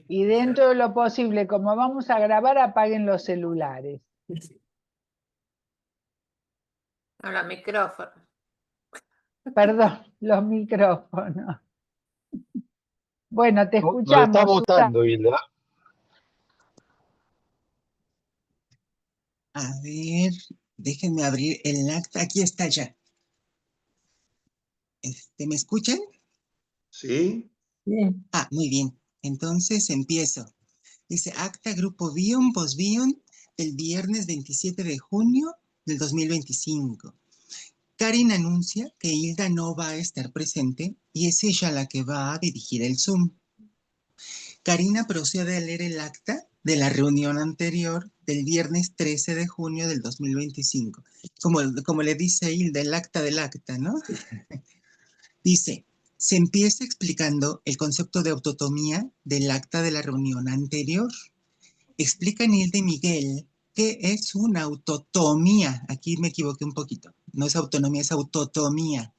Y dentro de lo posible, como vamos a grabar, apaguen los celulares. No, los micrófonos. Perdón, los micrófonos. Bueno, te Nos está escuchamos, Susana. votando, Hilda. A ver, déjenme abrir el acta. Aquí está ya. ¿Me escuchan? Sí. Sí. Ah, muy bien. Entonces empiezo. Dice acta Grupo Bion, Posbion, el viernes 27 de junio del 2025. Karin anuncia que Hilda no va a estar presente y es ella la que va a dirigir el Zoom. Karina procede a leer el acta de la reunión anterior del viernes 13 de junio del 2025. Como le dice Hilda, el acta del acta, ¿no? Dice, se empieza explicando el concepto de autotomía del acta de la reunión anterior. Explican Hilda y Miguel qué es una autotomía. Aquí me equivoqué un poquito. No es autonomía, es autotomía,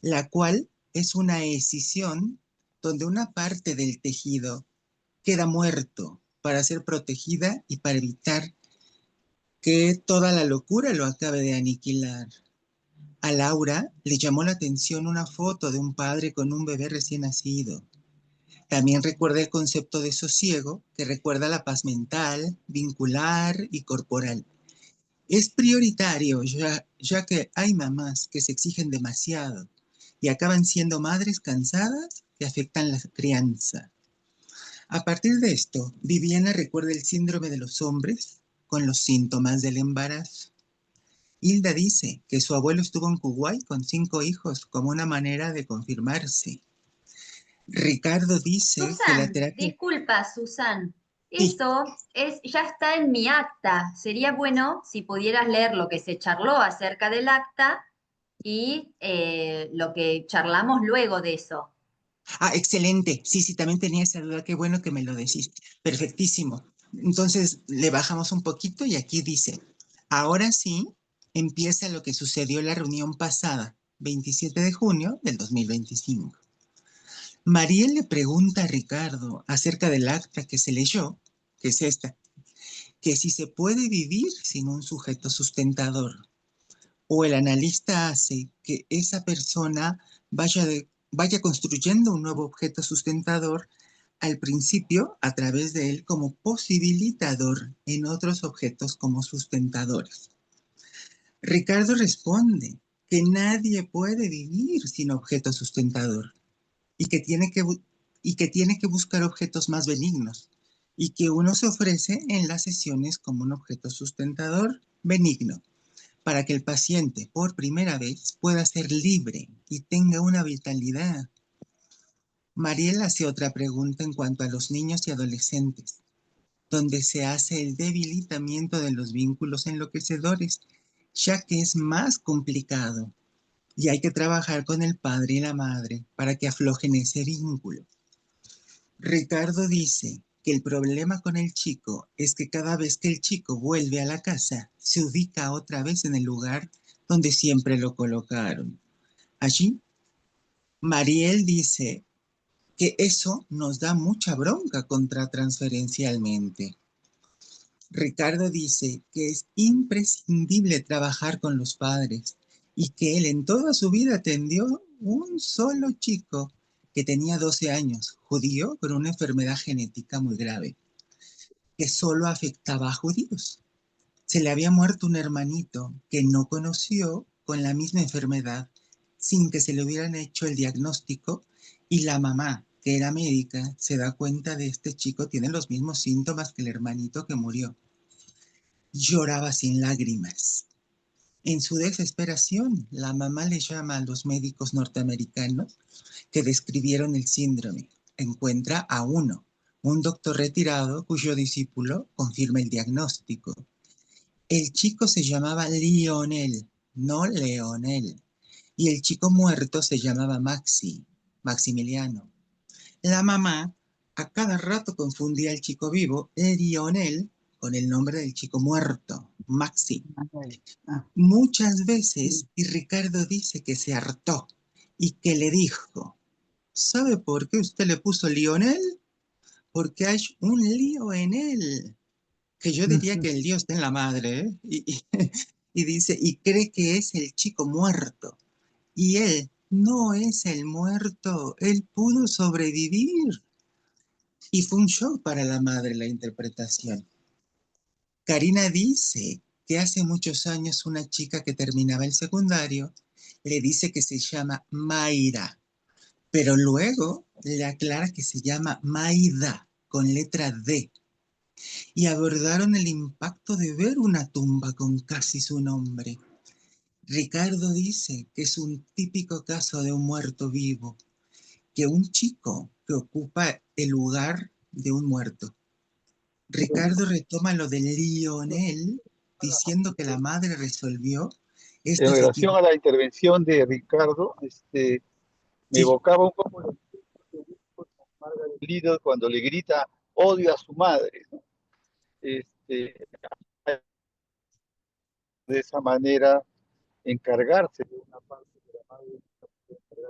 la cual es una escisión donde una parte del tejido queda muerto para ser protegida y para evitar que toda la locura lo acabe de aniquilar. A Laura le llamó la atención una foto de un padre con un bebé recién nacido. También recuerda el concepto de sosiego, que recuerda la paz mental, vincular y corporal. Es prioritario, ya que hay mamás que se exigen demasiado y acaban siendo madres cansadas que afectan la crianza. A partir de esto, Viviana recuerda el síndrome de los hombres con los síntomas del embarazo. Hilda dice que su abuelo estuvo en Kuwait con 5 hijos como una manera de confirmarse. Ricardo dice que la terapia... Disculpa, Susan. Sí. Eso ya está en mi acta. Sería bueno si pudieras leer lo que se charló acerca del acta y lo que charlamos luego de eso. Ah, excelente. Sí, también tenía esa duda. Qué bueno que me lo decís. Perfectísimo. Entonces le bajamos un poquito y aquí dice, ahora sí, empieza lo que sucedió en la reunión pasada, 27 de junio del 2025. Mariel le pregunta a Ricardo acerca del acta que se leyó, que es esta, que si se puede vivir sin un sujeto sustentador, o el analista hace que esa persona vaya construyendo un nuevo objeto sustentador al principio a través de él como posibilitador en otros objetos como sustentadores. Ricardo responde que nadie puede vivir sin objeto sustentador y que tiene que buscar objetos más benignos y que uno se ofrece en las sesiones como un objeto sustentador benigno para que el paciente por primera vez pueda ser libre y tenga una vitalidad. Mariel hace otra pregunta en cuanto a los niños y adolescentes, donde se hace el debilitamiento de los vínculos enloquecedores, ya que es más complicado y hay que trabajar con el padre y la madre para que aflojen ese vínculo. Ricardo dice que el problema con el chico es que cada vez que el chico vuelve a la casa, se ubica otra vez en el lugar donde siempre lo colocaron. Allí, Mariel dice que eso nos da mucha bronca contratransferencialmente. Ricardo dice que es imprescindible trabajar con los padres y que él en toda su vida atendió un solo chico que tenía 12 años, judío, con una enfermedad genética muy grave, que solo afectaba a judíos. Se le había muerto un hermanito que no conoció con la misma enfermedad sin que se le hubieran hecho el diagnóstico y la mamá, que era médica, se da cuenta de este chico tiene los mismos síntomas que el hermanito que murió. Lloraba sin lágrimas. En su desesperación, la mamá le llama a los médicos norteamericanos que describieron el síndrome. Encuentra a uno, un doctor retirado cuyo discípulo confirma el diagnóstico. El chico se llamaba Lionel, no Leonel, y el chico muerto se llamaba Maximiliano. La mamá a cada rato confundía al chico vivo, Lionel, con el nombre del chico muerto, Maxi. Manuel. Ah, Muchas veces, y Ricardo dice que se hartó y que le dijo, ¿sabe por qué usted le puso Lionel? Porque hay un lío en él, que yo diría que el lío está en la madre, ¿eh? Y dice, y cree que es el chico muerto. Y él no es el muerto, él pudo sobrevivir. Y fue un shock para la madre la interpretación. Karina dice que hace muchos años una chica que terminaba el secundario le dice que se llama Mayra, pero luego le aclara que se llama Maida, con letra D. Y abordaron el impacto de ver una tumba con casi su nombre. Ricardo dice que es un típico caso de un muerto vivo, que un chico que ocupa el lugar de un muerto. Ricardo retoma lo de Lionel diciendo que la madre resolvió En estas relación a equivocaciones. la intervención de Ricardo, me Sí, evocaba un poco lo que dijo Margaret Little cuando le grita odio a su madre, ¿no? Este, de esa manera encargarse de una parte de la madre, pero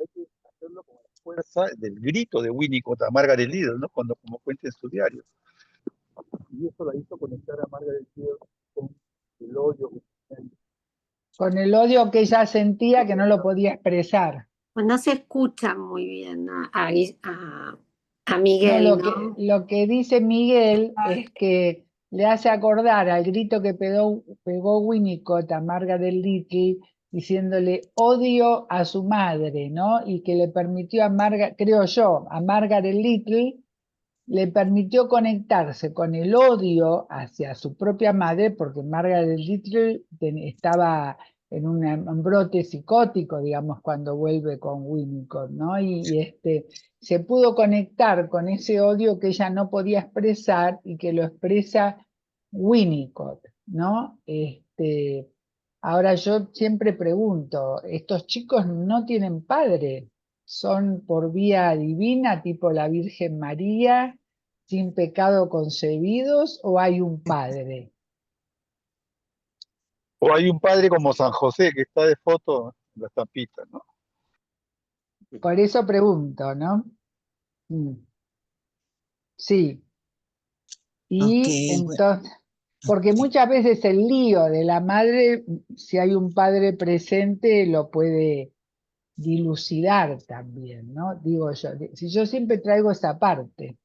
hay que hacerlo con la fuerza del grito de Winnicott a Margaret Little, ¿no? Cuando, como cuenta en su diario. Y eso la hizo conectar a Margaret Little con el odio. con el odio que ella sentía que no lo podía expresar. Pues no se escucha muy bien a No, Miguel, ¿no? lo que dice Miguel es que le hace acordar al grito que pegó Winnicott a Margaret Little diciéndole odio a su madre, ¿no? Y que le permitió a creo yo, a Margaret Little le permitió conectarse con el odio hacia su propia madre, porque Margaret Little estaba en un brote psicótico, digamos, cuando vuelve con Winnicott, ¿no? Se pudo conectar con ese odio que ella no podía expresar y que lo expresa Winnicott, ¿no? Ahora yo siempre pregunto, ¿estos chicos no tienen padre? ¿Son por vía divina, tipo la Virgen María, sin pecado concebidos, o hay un padre? O hay un padre como San José que está de foto en la estampita, ¿no? Por eso pregunto, ¿no? Mm, sí, ok, y bueno, entonces, porque ok. muchas veces el lío de la madre, si hay un padre presente, lo puede dilucidar también, ¿no? Digo yo, si yo siempre traigo esa parte.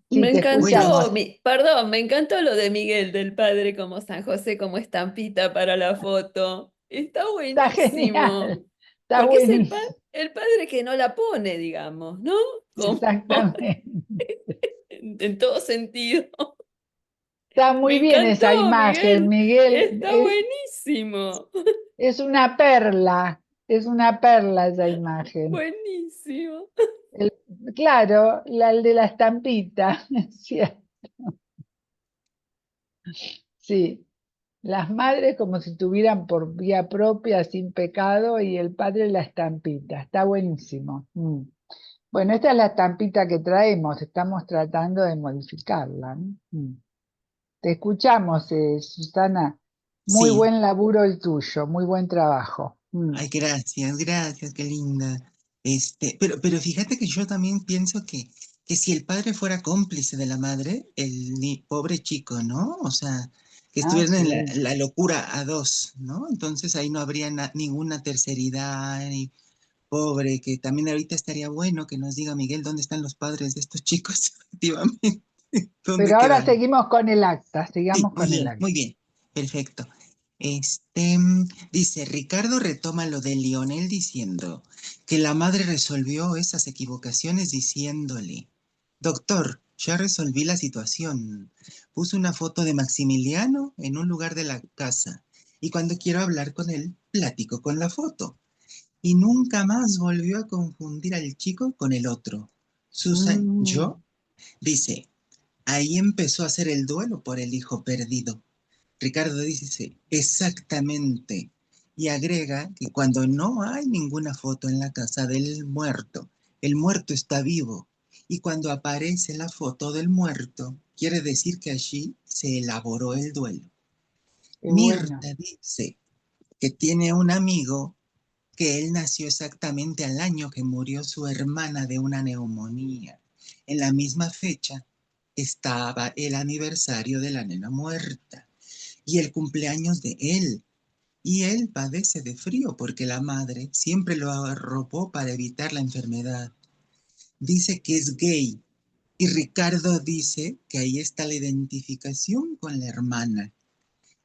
Sí, Me te Bueno, escuchamos. encantó, perdón, me encantó lo de Miguel del padre como San José, como estampita para la foto. Está Está buenísimo, genial, está porque es buenísimo, el padre que no la pone, digamos, ¿no? Como exactamente. en todo sentido. Está Me muy bien esa encantó, imagen, Miguel. Miguel. Está buenísimo. Es una perla esa imagen. Buenísimo. El- claro, el de la estampita, sí, sí. Las madres como si tuvieran por vía propia, sin pecado, y el padre la estampita. Está buenísimo. Bueno, esta es la estampita que traemos, estamos tratando de modificarla, ¿no? Te escuchamos, Susana. Muy sí. buen laburo el tuyo, muy buen trabajo. Ay, gracias, gracias, qué linda. Pero fíjate que yo también pienso que si el padre fuera cómplice de la madre, pobre chico, ¿no? O sea, que Ah, estuvieran en sí. la locura a dos, ¿no? Entonces ahí no habría ninguna terceridad, y pobre, que también ahorita estaría bueno que nos diga Miguel dónde están los padres de estos chicos, efectivamente, dónde Pero ahora quedaron. seguimos con el acta, Sí, sigamos con el acta. muy bien, perfecto. Dice, Ricardo retoma lo de Lionel diciendo que la madre resolvió esas equivocaciones diciéndole, doctor, ya resolví la situación. Puse una foto de Maximiliano en un lugar de la casa y cuando quiero hablar con él, platico con la foto. Y nunca más volvió a confundir al chico con el otro. Susan, Mm, yo, dice, ahí empezó a hacer el duelo por el hijo perdido. Ricardo dice exactamente y agrega que cuando no hay ninguna foto en la casa del muerto, el muerto está vivo. Y cuando aparece la foto del muerto, quiere decir que allí se elaboró el duelo. Qué bueno. Mirta dice que tiene un amigo que él nació exactamente al año que murió su hermana de una neumonía. En la misma fecha estaba el aniversario de la nena muerta y el cumpleaños de él. Y él padece de frío porque la madre siempre lo arropó para evitar la enfermedad. Dice que es gay y Ricardo dice que ahí está la identificación con la hermana.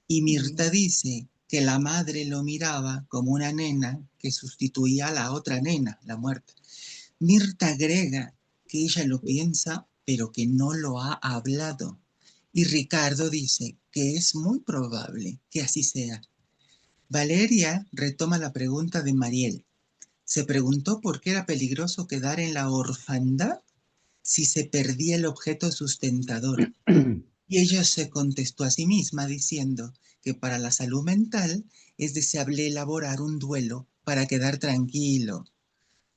Y Mirta dice que la madre lo miraba como una nena que sustituía a la otra nena, la muerta. Mirta agrega que ella lo piensa, pero que no lo ha hablado. Y Ricardo dice que es muy probable que así sea. Valeria retoma la pregunta de Mariel. Se preguntó por qué era peligroso quedar en la orfandad si se perdía el objeto sustentador. Y ella se contestó a sí misma diciendo que para la salud mental es deseable elaborar un duelo para quedar tranquilo.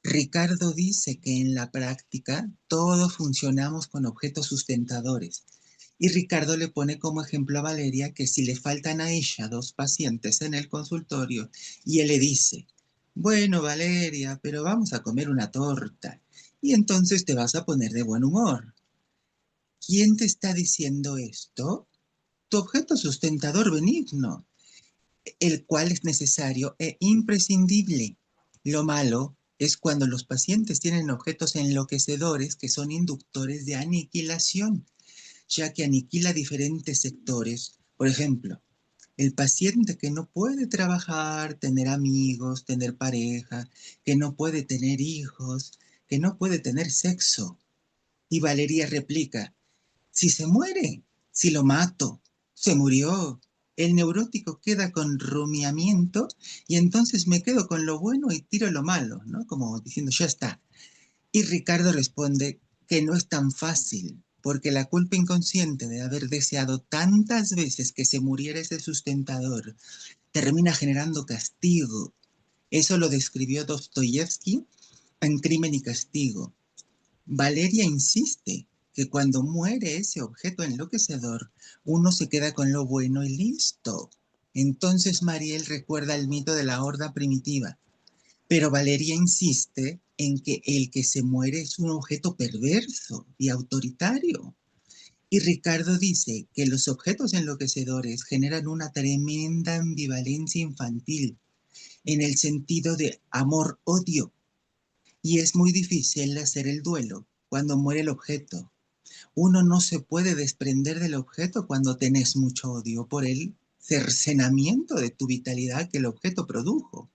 Ricardo dice que en la práctica todos funcionamos con objetos sustentadores. Y Ricardo le pone como ejemplo a Valeria que si le faltan a ella 2 pacientes en el consultorio y él le dice, bueno Valeria, pero vamos a comer una torta y entonces te vas a poner de buen humor. ¿Quién te está diciendo esto? Tu objeto sustentador benigno, el cual es necesario e imprescindible. Lo malo es cuando los pacientes tienen objetos enloquecedores que son inductores de aniquilación, ya que aniquila diferentes sectores. Por ejemplo, el paciente que no puede trabajar, tener amigos, tener pareja, que no puede tener hijos, que no puede tener sexo. Y Valeria replica, si se muere, si lo mato, se murió. El neurótico queda con rumiamiento y entonces me quedo con lo bueno y tiro lo malo, ¿no? Como diciendo, ya está. Y Ricardo responde que no es tan fácil, porque la culpa inconsciente de haber deseado tantas veces que se muriera ese sustentador termina generando castigo. Eso lo describió Dostoyevsky en Crimen y Castigo. Valeria insiste que cuando muere ese objeto enloquecedor, uno se queda con lo bueno y listo. Entonces Mariel recuerda el mito de la horda primitiva, pero Valeria insiste en que el que se muere es un objeto perverso y autoritario. Y Ricardo dice que los objetos enloquecedores generan una tremenda ambivalencia infantil en el sentido de amor-odio. Y es muy difícil hacer el duelo cuando muere el objeto. Uno no se puede desprender del objeto cuando tenés mucho odio por el cercenamiento de tu vitalidad que el objeto produjo.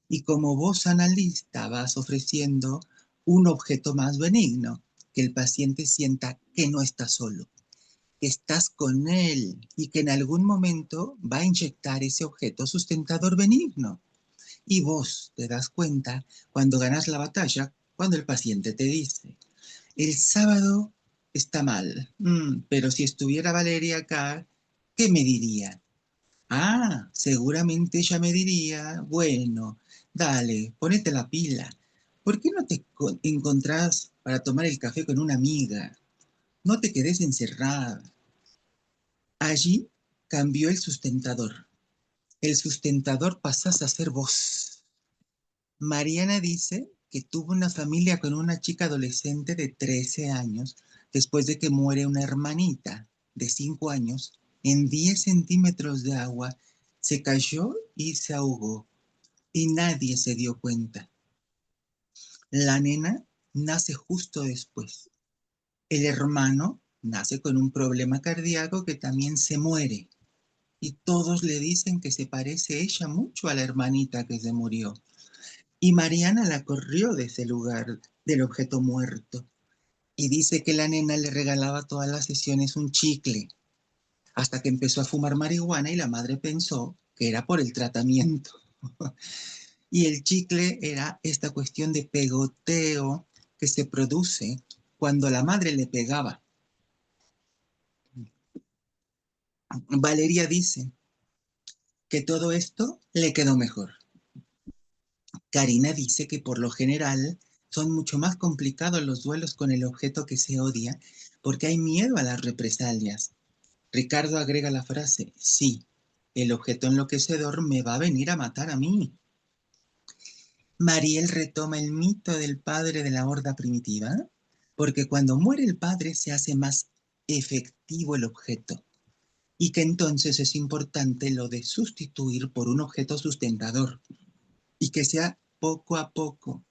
Y como vos analista vas ofreciendo un objeto más benigno, que el paciente sienta que no está solo, que estás con él y que en algún momento va a inyectar ese objeto sustentador benigno. Y vos te das cuenta cuando ganas la batalla, cuando el paciente te dice, el sábado está mal, pero si estuviera Valeria acá, ¿qué me diría? Ah, seguramente ella me diría, bueno, dale, ponete la pila. ¿Por qué no te encontrás para tomar el café con una amiga? No te quedes encerrada. Allí cambió el sustentador. El sustentador pasás a ser vos. Mariana dice que tuvo una familia con una chica adolescente de 13 años después de que muere una hermanita de 5 años en 10 centímetros de agua. Se cayó y se ahogó y nadie se dio cuenta. La nena nace justo después. El hermano nace con un problema cardíaco que también se muere. Y todos le dicen que se parece ella mucho a la hermanita que se murió. Y Mariana la corrió de ese lugar del objeto muerto. Y dice que la nena le regalaba todas las sesiones un chicle, hasta que empezó a fumar marihuana y la madre pensó que era por el tratamiento. Y el chicle era esta cuestión de pegoteo que se produce cuando la madre le pegaba. Valeria dice que todo esto le quedó mejor. Karina dice que por lo general Son mucho más complicados los duelos con el objeto que se odia porque hay miedo a las represalias. Ricardo agrega la frase, sí, el objeto enloquecedor me va a venir a matar a mí. Mariel retoma el mito del padre de la horda primitiva, porque cuando muere el padre se hace más efectivo el objeto, y que entonces es importante lo de sustituir por un objeto sustentador, y que sea poco a poco,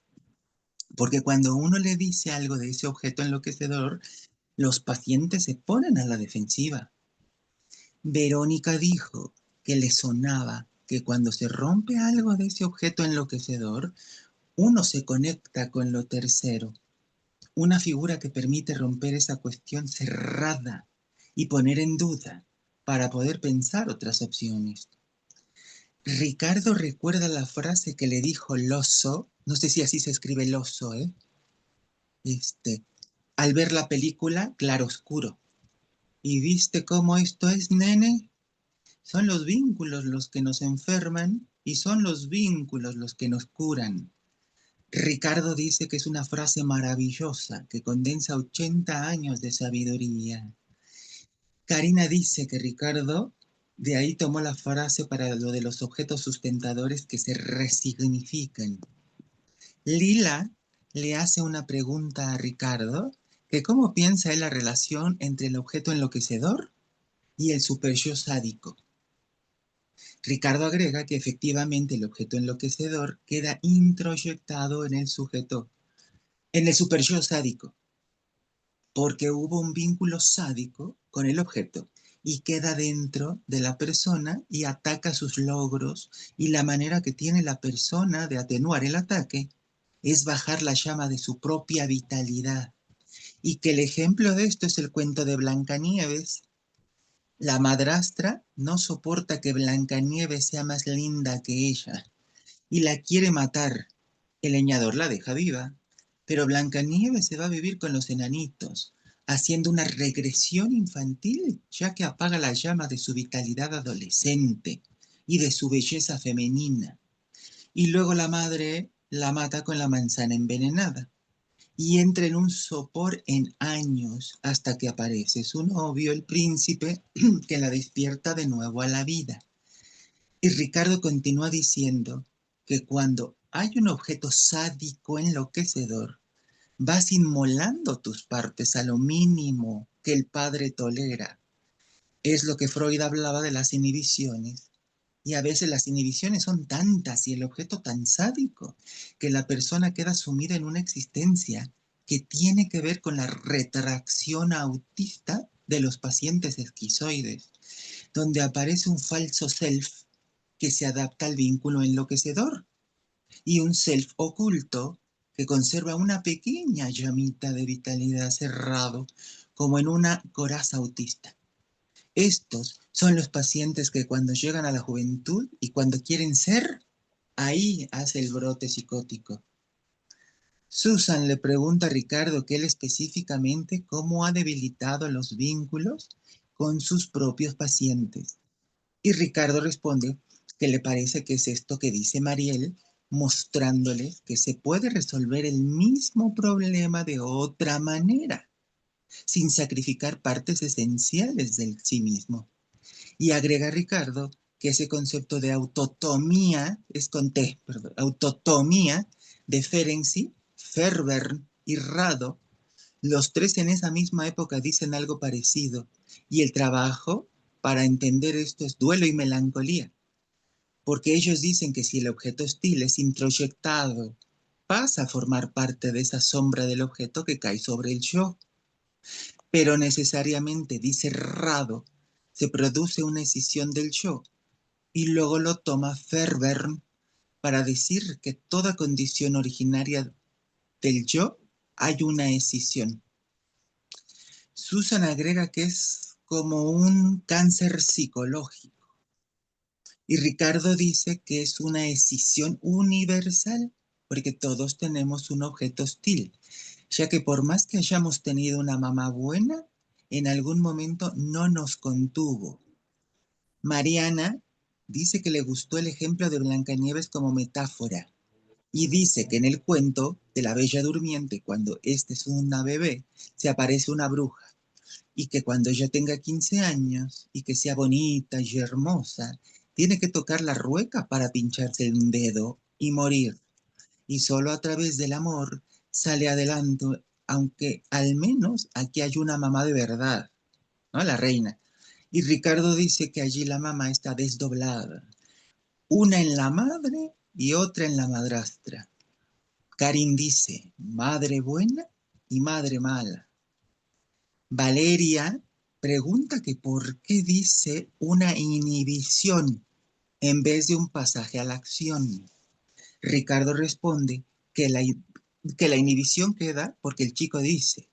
porque cuando uno le dice algo de ese objeto enloquecedor, los pacientes se ponen a la defensiva. Verónica dijo que le sonaba que cuando se rompe algo de ese objeto enloquecedor, uno se conecta con lo tercero, una figura que permite romper esa cuestión cerrada y poner en duda para poder pensar otras opciones. Ricardo recuerda la frase que le dijo Loso, no sé si así se escribe Loso, al ver la película Claroscuro. ¿Y viste cómo esto es, nene? Son los vínculos los que nos enferman y son los vínculos los que nos curan. Ricardo dice que es una frase maravillosa que condensa 80 años de sabiduría. Karina dice que Ricardo de ahí tomó la frase para lo de los objetos sustentadores que se resignifican. Lila le hace una pregunta a Ricardo que cómo piensa él la relación entre el objeto enloquecedor y el super-yo sádico. Ricardo agrega que efectivamente el objeto enloquecedor queda introyectado en el sujeto, en el super-yo sádico, porque hubo un vínculo sádico con el objeto y queda dentro de la persona y ataca sus logros, y la manera que tiene la persona de atenuar el ataque es bajar la llama de su propia vitalidad. Y que el ejemplo de esto es el cuento de Blancanieves. La madrastra no soporta que Blancanieves sea más linda que ella y la quiere matar. El leñador la deja viva, pero Blancanieves se va a vivir con los enanitos, haciendo una regresión infantil, ya que apaga la llama de su vitalidad adolescente y de su belleza femenina. Y luego la madre la mata con la manzana envenenada y entra en un sopor en años hasta que aparece su novio, el príncipe, que la despierta de nuevo a la vida. Y Ricardo continúa diciendo que cuando hay un objeto sádico enloquecedor, vas inmolando tus partes a lo mínimo que el padre tolera. Es lo que Freud hablaba de las inhibiciones. Y a veces las inhibiciones son tantas y el objeto tan sádico que la persona queda sumida en una existencia que tiene que ver con la retracción autista de los pacientes esquizoides, donde aparece un falso self que se adapta al vínculo enloquecedor y un self oculto que conserva una pequeña llamita de vitalidad cerrado, como en una coraza autista. Estos son los pacientes que cuando llegan a la juventud y cuando quieren ser, ahí hace el brote psicótico. Susan le pregunta a Ricardo que él específicamente cómo ha debilitado los vínculos con sus propios pacientes. Y Ricardo responde que le parece que es esto que dice Mariel, mostrándoles que se puede resolver el mismo problema de otra manera, sin sacrificar partes esenciales del sí mismo. Y agrega Ricardo que ese concepto de autotomía, es con T, perdón, autotomía de Ferenczi, Ferber y Rado, los tres en esa misma época dicen algo parecido, y el trabajo para entender esto es duelo y melancolía, porque ellos dicen que si el objeto hostil es introyectado, pasa a formar parte de esa sombra del objeto que cae sobre el yo. Pero necesariamente, dice Rado, se produce una escisión del yo, y luego lo toma Ferber para decir que toda condición originaria del yo hay una escisión. Susan agrega que es como un cáncer psicológico. Y Ricardo dice que es una escisión universal, porque todos tenemos un objeto hostil, ya que por más que hayamos tenido una mamá buena, en algún momento no nos contuvo. Mariana dice que le gustó el ejemplo de Blancanieves como metáfora, Y dice que en el cuento de la Bella Durmiente, cuando este es una bebé, se aparece una bruja y que cuando ella tenga 15 años y que sea bonita y hermosa, tiene que tocar la rueca para pincharse un dedo y morir. Y solo a través del amor sale adelante, aunque al menos aquí hay una mamá de verdad, ¿no? La reina. Y Ricardo dice que allí la mamá está desdoblada, una en la madre y otra en la madrastra. Karin dice, madre buena y madre mala. Valeria pregunta que por qué dice una inhibición en vez de un pasaje a la acción. Ricardo responde que la inhibición queda porque el chico dice,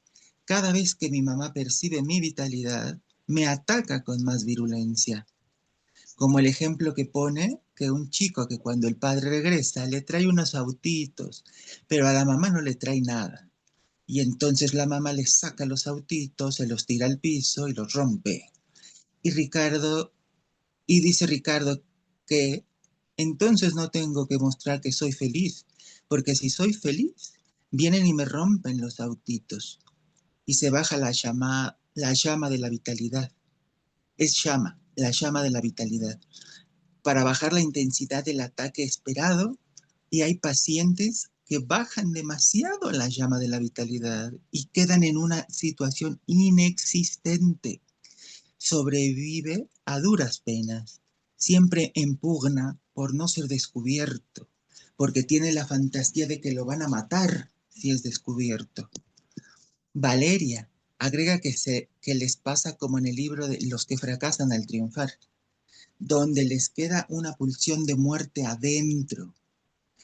cada vez que mi mamá percibe mi vitalidad, me ataca con más virulencia. Como el ejemplo que pone que un chico que cuando el padre regresa le trae unos autitos, pero a la mamá no le trae nada. Y entonces la mamá le saca los autitos, se los tira al piso y los rompe. Y dice Ricardo que entonces no tengo que mostrar que soy feliz, porque si soy feliz, vienen y me rompen los autitos. Y se baja la llama de la vitalidad. Es llama, la llama de la vitalidad, para bajar la intensidad del ataque esperado, y hay pacientes que bajan demasiado la llama de la vitalidad y quedan en una situación inexistente. Sobrevive a duras penas, siempre en pugna por no ser descubierto, porque tiene la fantasía de que lo van a matar si es descubierto. Valeria agrega que les pasa como en el libro de Los que fracasan al triunfar, donde les queda una pulsión de muerte adentro.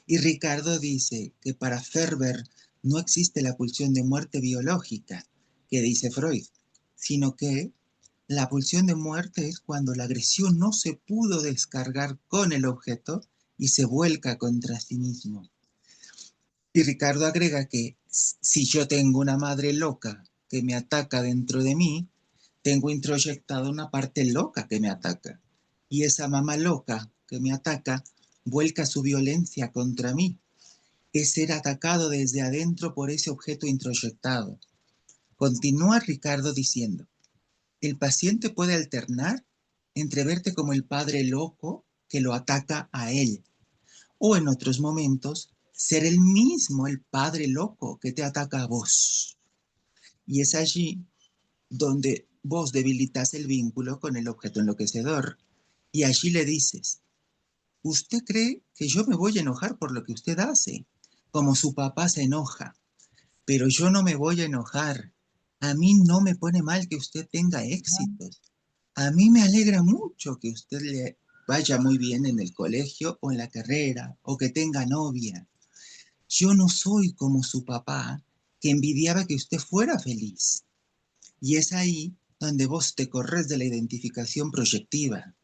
Y Ricardo dice que para Ferber no existe la pulsión de muerte biológica, que dice Freud, sino que la pulsión de muerte es cuando la agresión no se pudo descargar con el objeto y se vuelca contra sí mismo. Y Ricardo agrega que si yo tengo una madre loca que me ataca dentro de mí, tengo introyectada una parte loca que me ataca. Y esa mamá loca que me ataca vuelca su violencia contra mí. Es ser atacado desde adentro por ese objeto introyectado. Continúa Ricardo diciendo, el paciente puede alternar entre verte como el padre loco que lo ataca a él, o en otros momentos ser el mismo el padre loco que te ataca a vos. Y es allí donde vos debilitas el vínculo con el objeto enloquecedor. Y allí le dices, usted cree que yo me voy a enojar por lo que usted hace, como su papá se enoja, pero yo no me voy a enojar. A mí no me pone mal que usted tenga éxitos. A mí me alegra mucho que usted le vaya muy bien en el colegio o en la carrera o que tenga novia. Yo no soy como su papá que envidiaba que usted fuera feliz. Y es ahí donde vos te corres de la identificación proyectiva.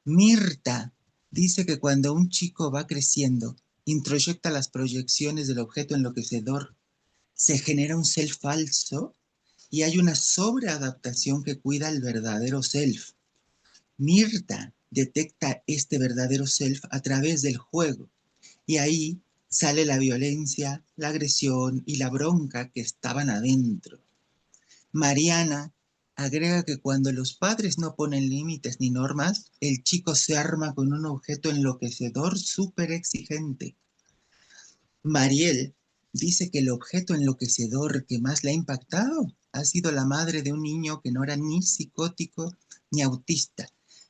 Mirta dice que cuando un chico va creciendo, introyecta las proyecciones del objeto enloquecedor, se genera un self falso y hay una sobreadaptación que cuida el verdadero self. Mirta detecta este verdadero self a través del juego y ahí sale la violencia, la agresión y la bronca que estaban adentro. Mariana agrega que cuando los padres no ponen límites ni normas, el chico se arma con un objeto enloquecedor súper exigente. Mariel dice que el objeto enloquecedor que más le ha impactado ha sido la madre de un niño que no era ni psicótico ni autista,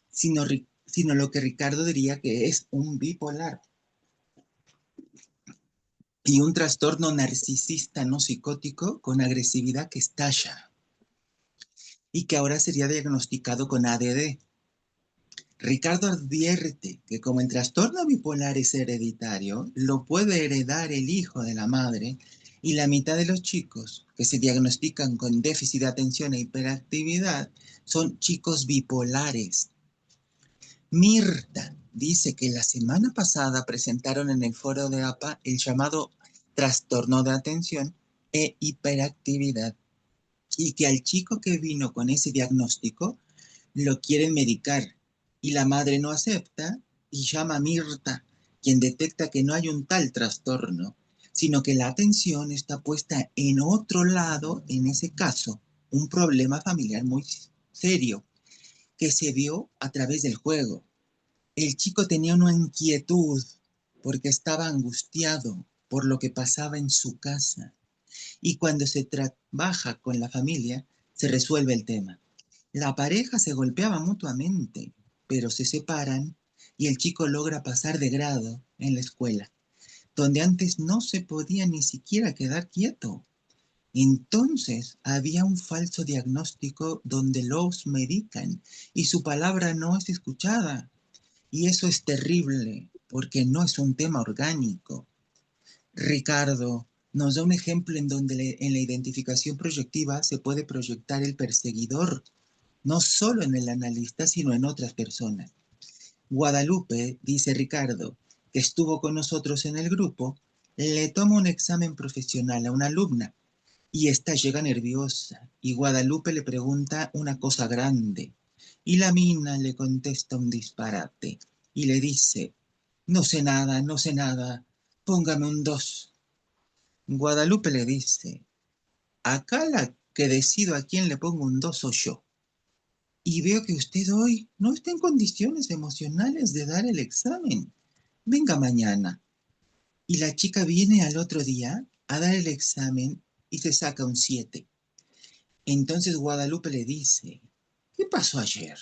sino lo que Ricardo diría que es un bipolar y un trastorno narcisista no psicótico con agresividad que estalla y que ahora sería diagnosticado con ADD. Ricardo advierte que como el trastorno bipolar es hereditario, lo puede heredar el hijo de la madre y la mitad de los chicos que se diagnostican con déficit de atención e hiperactividad son chicos bipolares. Mirta dice que la semana pasada presentaron en el foro de APA el llamado trastorno de atención e hiperactividad y que al chico que vino con ese diagnóstico lo quieren medicar y la madre no acepta y llama a Mirta quien detecta que no hay un tal trastorno, sino que la atención está puesta en otro lado, en ese caso, un problema familiar muy serio, que se vio a través del juego. El chico tenía una inquietud porque estaba angustiado por lo que pasaba en su casa. Y cuando se trabaja con la familia, se resuelve el tema. La pareja se golpeaba mutuamente, pero se separan y el chico logra pasar de grado en la escuela, donde antes no se podía ni siquiera quedar quieto. Entonces había un falso diagnóstico donde los medican y su palabra no es escuchada. Y eso es terrible porque no es un tema orgánico. Ricardo nos da un ejemplo en donde en la identificación proyectiva se puede proyectar el perseguidor, no solo en el analista, sino en otras personas. Guadalupe, dice Ricardo, que estuvo con nosotros en el grupo, le toma un examen profesional a una alumna y esta llega nerviosa y Guadalupe le pregunta una cosa grande y la mina le contesta un disparate y le dice, no sé nada, no sé nada, póngame un 2. Guadalupe le dice, acá la que decido a quién le pongo un 2 soy yo. Y veo que usted hoy no está en condiciones emocionales de dar el examen. Venga mañana. Y la chica viene al otro día a dar el examen y se saca un 7. Entonces Guadalupe le dice, ¿qué pasó ayer?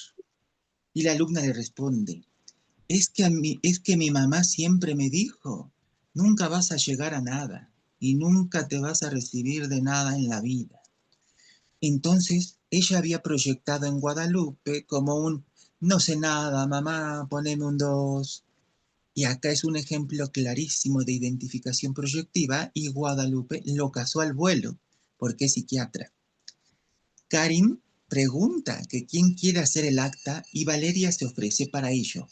Y la alumna le responde, es que mi mamá siempre me dijo, nunca vas a llegar a nada y nunca te vas a recibir de nada en la vida. Entonces ella había proyectado en Guadalupe como un, no sé nada, mamá, poneme un 2. Y acá es un ejemplo clarísimo de identificación proyectiva y Guadalupe lo casó al vuelo, porque es psiquiatra. Karin pregunta que quién quiere hacer el acta y Valeria se ofrece para ello.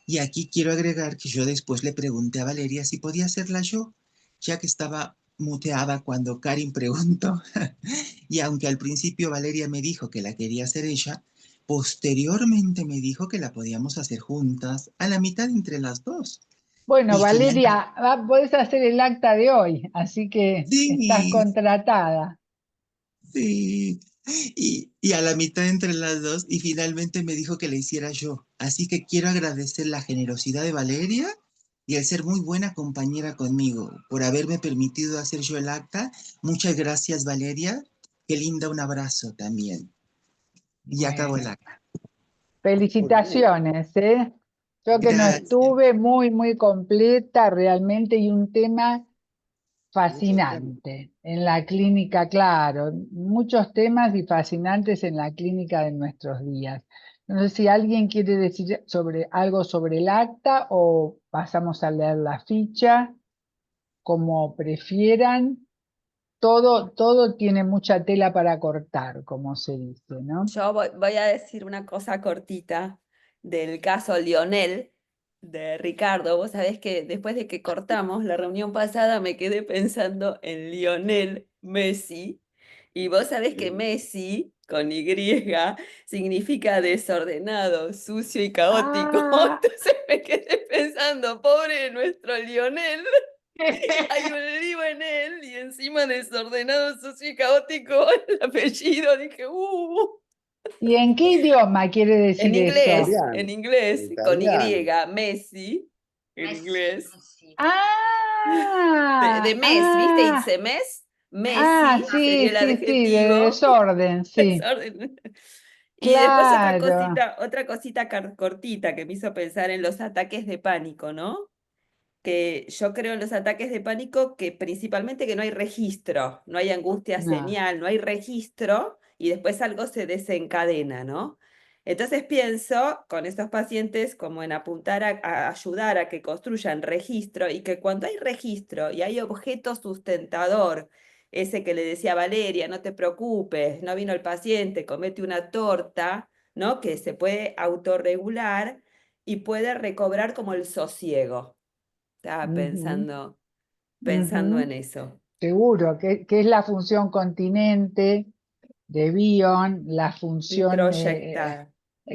Y aquí quiero agregar que yo después le pregunté a Valeria si podía hacerla yo, ya que estaba muteada cuando Karin preguntó. Y aunque al principio Valeria me dijo que la quería hacer ella, posteriormente me dijo que la podíamos hacer juntas, a la mitad entre las dos. Bueno, Y finalmente, Valeria, podés hacer el acta de hoy, así que estás sí, contratada. sí. Y a la mitad entre las dos, y finalmente me dijo que le hiciera yo. Así que quiero agradecer la generosidad de Valeria y el ser muy buena compañera conmigo, por haberme permitido hacer yo el acta. Muchas gracias, Valeria. Qué linda, un abrazo también. Y acabo el Bueno, acta. felicitaciones, ¿eh? Yo que no Gracias. estuve, muy, muy completa realmente y un tema fascinante en la clínica, claro, muchos temas y fascinantes en la clínica de nuestros días. No sé si alguien quiere decir sobre algo sobre el acta o pasamos a leer la ficha, como prefieran. Todo tiene mucha tela para cortar, como se dice, ¿no? Yo voy a decir una cosa cortita del caso Lionel de Ricardo. Vos sabés que después de que cortamos la reunión pasada me quedé pensando en Lionel Messi. Y vos sabés que Messi, con Y, significa desordenado, sucio y caótico. Ah, Entonces me quedé pensando, pobre nuestro Lionel. Hay un lío en él y encima desordenado, sucio y caótico el apellido. Dije, ¿y en qué idioma quiere decir eso? En inglés, con Y, Messi, en Messi, inglés. Messi. De Ah, mes, ¿viste? ah, Dice mes, Messi sí, sería el sí, sí, de adjetivo. desorden, sí, Desorden. Y después claro. otra cosita cortita que me hizo pensar en los ataques de pánico, ¿no? Que yo creo en los ataques de pánico que principalmente que no hay registro, no hay angustia No. señal, no hay registro y después algo se desencadena, ¿no? Entonces pienso con estos pacientes como en apuntar a ayudar a que construyan registro y que cuando hay registro y hay objeto sustentador, ese que le decía Valeria, no te preocupes, no vino el paciente, comete una torta, ¿no? Que se puede autorregular y puede recobrar como el sosiego. Estaba Ujú, pensando ujú. en eso. Seguro que es la función continente de Bion, la Y función proyectar.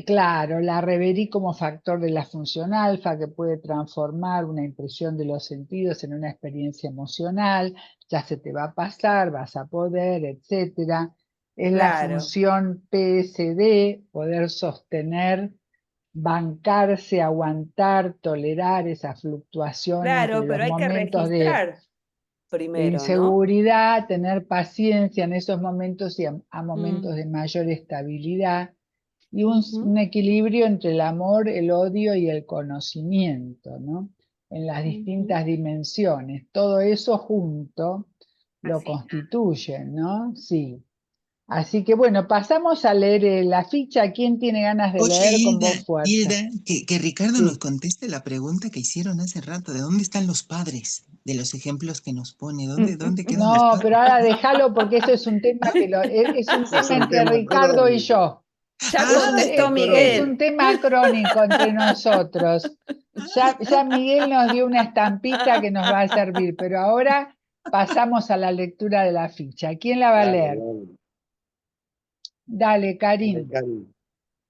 Claro, la reverí como factor de la función alfa que puede transformar una impresión de los sentidos en una experiencia emocional, ya se te va a pasar, vas a poder, etcétera. Es la Claro, función PSD, poder sostener, bancarse, aguantar, tolerar esa fluctuación claro, entre los pero hay que momentos de registrar primero, ¿no? inseguridad, tener paciencia en esos momentos y a momentos Mm, de mayor estabilidad y un ujú, equilibrio entre el amor, el odio y el conocimiento, ¿no? En las ujú. distintas dimensiones. Todo eso junto lo Así. constituye, ¿no? Sí. Así que bueno, pasamos a leer la ficha. ¿Quién tiene ganas de Oye, leer con Hilda, voz fuerte? Hilda, que Ricardo nos Sí. conteste la pregunta que hicieron hace rato, ¿de dónde están los padres? De los ejemplos que nos pone, ¿dónde quedan los No, pero padres? ahora déjalo porque eso es un tema es un Ese es tema un entre tema Ricardo y crónico. yo. Ya Ah, contestó Es un Miguel. tema crónico entre nosotros. Ya Miguel nos dio una estampita que nos va a servir, pero ahora pasamos a la lectura de la ficha. ¿Quién la va a Dale, leer? dale, Dale, dale, Karin. Cari.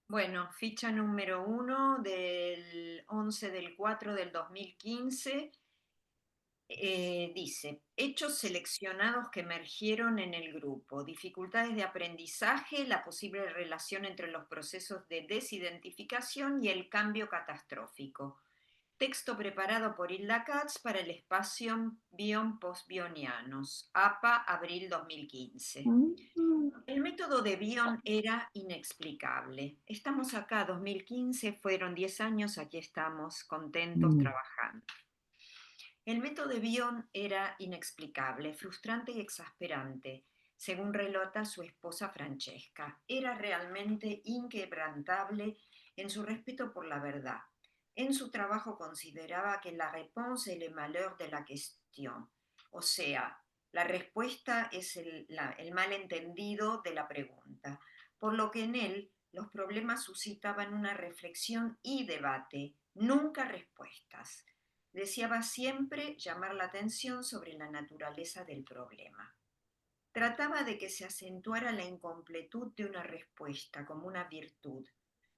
Bueno, ficha número 1 del 11/4/2015. Dice, hechos seleccionados que emergieron en el grupo, dificultades de aprendizaje, la posible relación entre los procesos de desidentificación y el cambio catastrófico. Texto preparado por Hilda Katz para el espacio Bion Postbionianos, APA, abril 2015. El método de Bion era inexplicable. Estamos acá, 2015, fueron 10 años, aquí estamos contentos Mm, trabajando. El método de Bion era inexplicable, frustrante y exasperante, según relata su esposa Francesca. Era realmente inquebrantable en su respeto por la verdad. En su trabajo consideraba que la réponse est le malheur de la question, o sea, la respuesta es el malentendido de la pregunta, por lo que en él los problemas suscitaban una reflexión y debate, nunca respuestas. Deseaba siempre llamar la atención sobre la naturaleza del problema. Trataba de que se acentuara la incompletud de una respuesta como una virtud,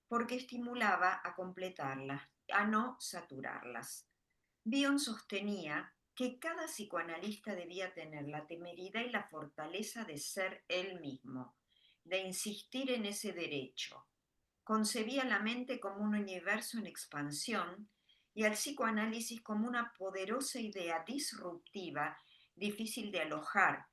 porque estimulaba a completarlas, a no saturarlas. Bion sostenía que cada psicoanalista debía tener la temeridad y la fortaleza de ser él mismo, de insistir en ese derecho. Concebía la mente como un universo en expansión y al psicoanálisis como una poderosa idea disruptiva, difícil de alojar,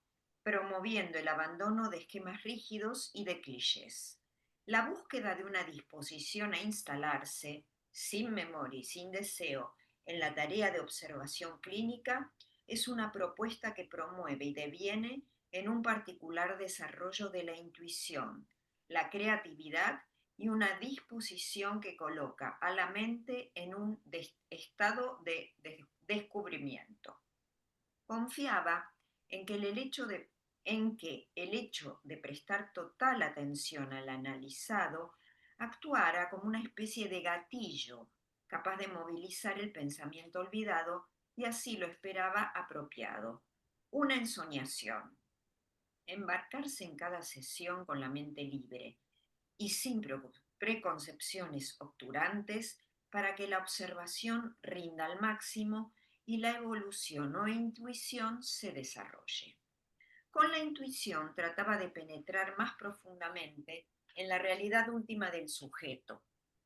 promoviendo el abandono de esquemas rígidos y de clichés. La búsqueda de una disposición a instalarse, sin memoria y sin deseo, en la tarea de observación clínica es una propuesta que promueve y deviene en un particular desarrollo de la intuición, la creatividad y una disposición que coloca a la mente en un estado de descubrimiento. Confiaba en que el hecho de prestar total atención al analizado actuara como una especie de gatillo capaz de movilizar el pensamiento olvidado y así lo esperaba apropiado. Una ensoñación. Embarcarse en cada sesión con la mente libre y sin preconcepciones obturantes para que la observación rinda al máximo y la evolución o intuición se desarrolle. Con la intuición trataba de penetrar más profundamente en la realidad última del sujeto,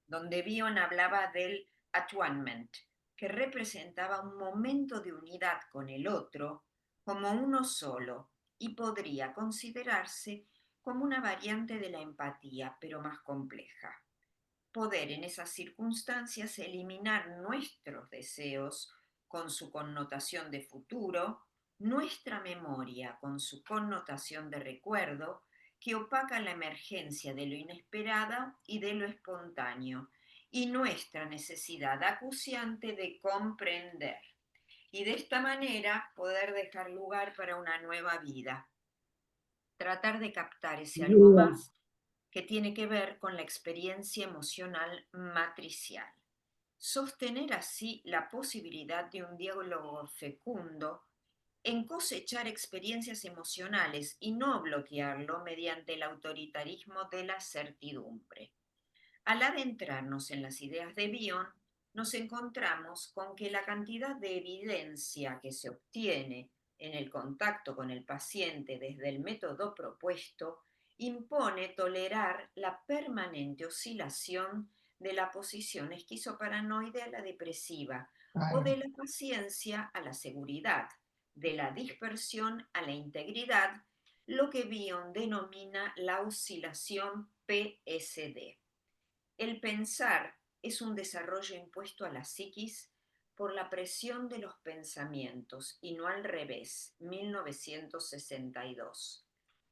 donde Bion hablaba del attunement, que representaba un momento de unidad con el otro como uno solo y podría considerarse como una variante de la empatía, pero más compleja. Poder en esas circunstancias eliminar nuestros deseos con su connotación de futuro, nuestra memoria con su connotación de recuerdo, que opaca la emergencia de lo inesperado y de lo espontáneo, y nuestra necesidad acuciante de comprender, y de esta manera poder dejar lugar para una nueva vida. Tratar de captar ese algo más que tiene que ver con la experiencia emocional matricial. Sostener así la posibilidad de un diálogo fecundo en cosechar experiencias emocionales y no bloquearlo mediante el autoritarismo de la certidumbre. Al adentrarnos en las ideas de Bion, nos encontramos con que la cantidad de evidencia que se obtiene en el contacto con el paciente desde el método propuesto impone tolerar la permanente oscilación de la posición esquizoparanoide a la depresiva o de la paciencia a la seguridad, de la dispersión a la integridad, lo que Bion denomina la oscilación PSD. El pensar es un desarrollo impuesto a la psiquis por la presión de los pensamientos y no al revés, 1962.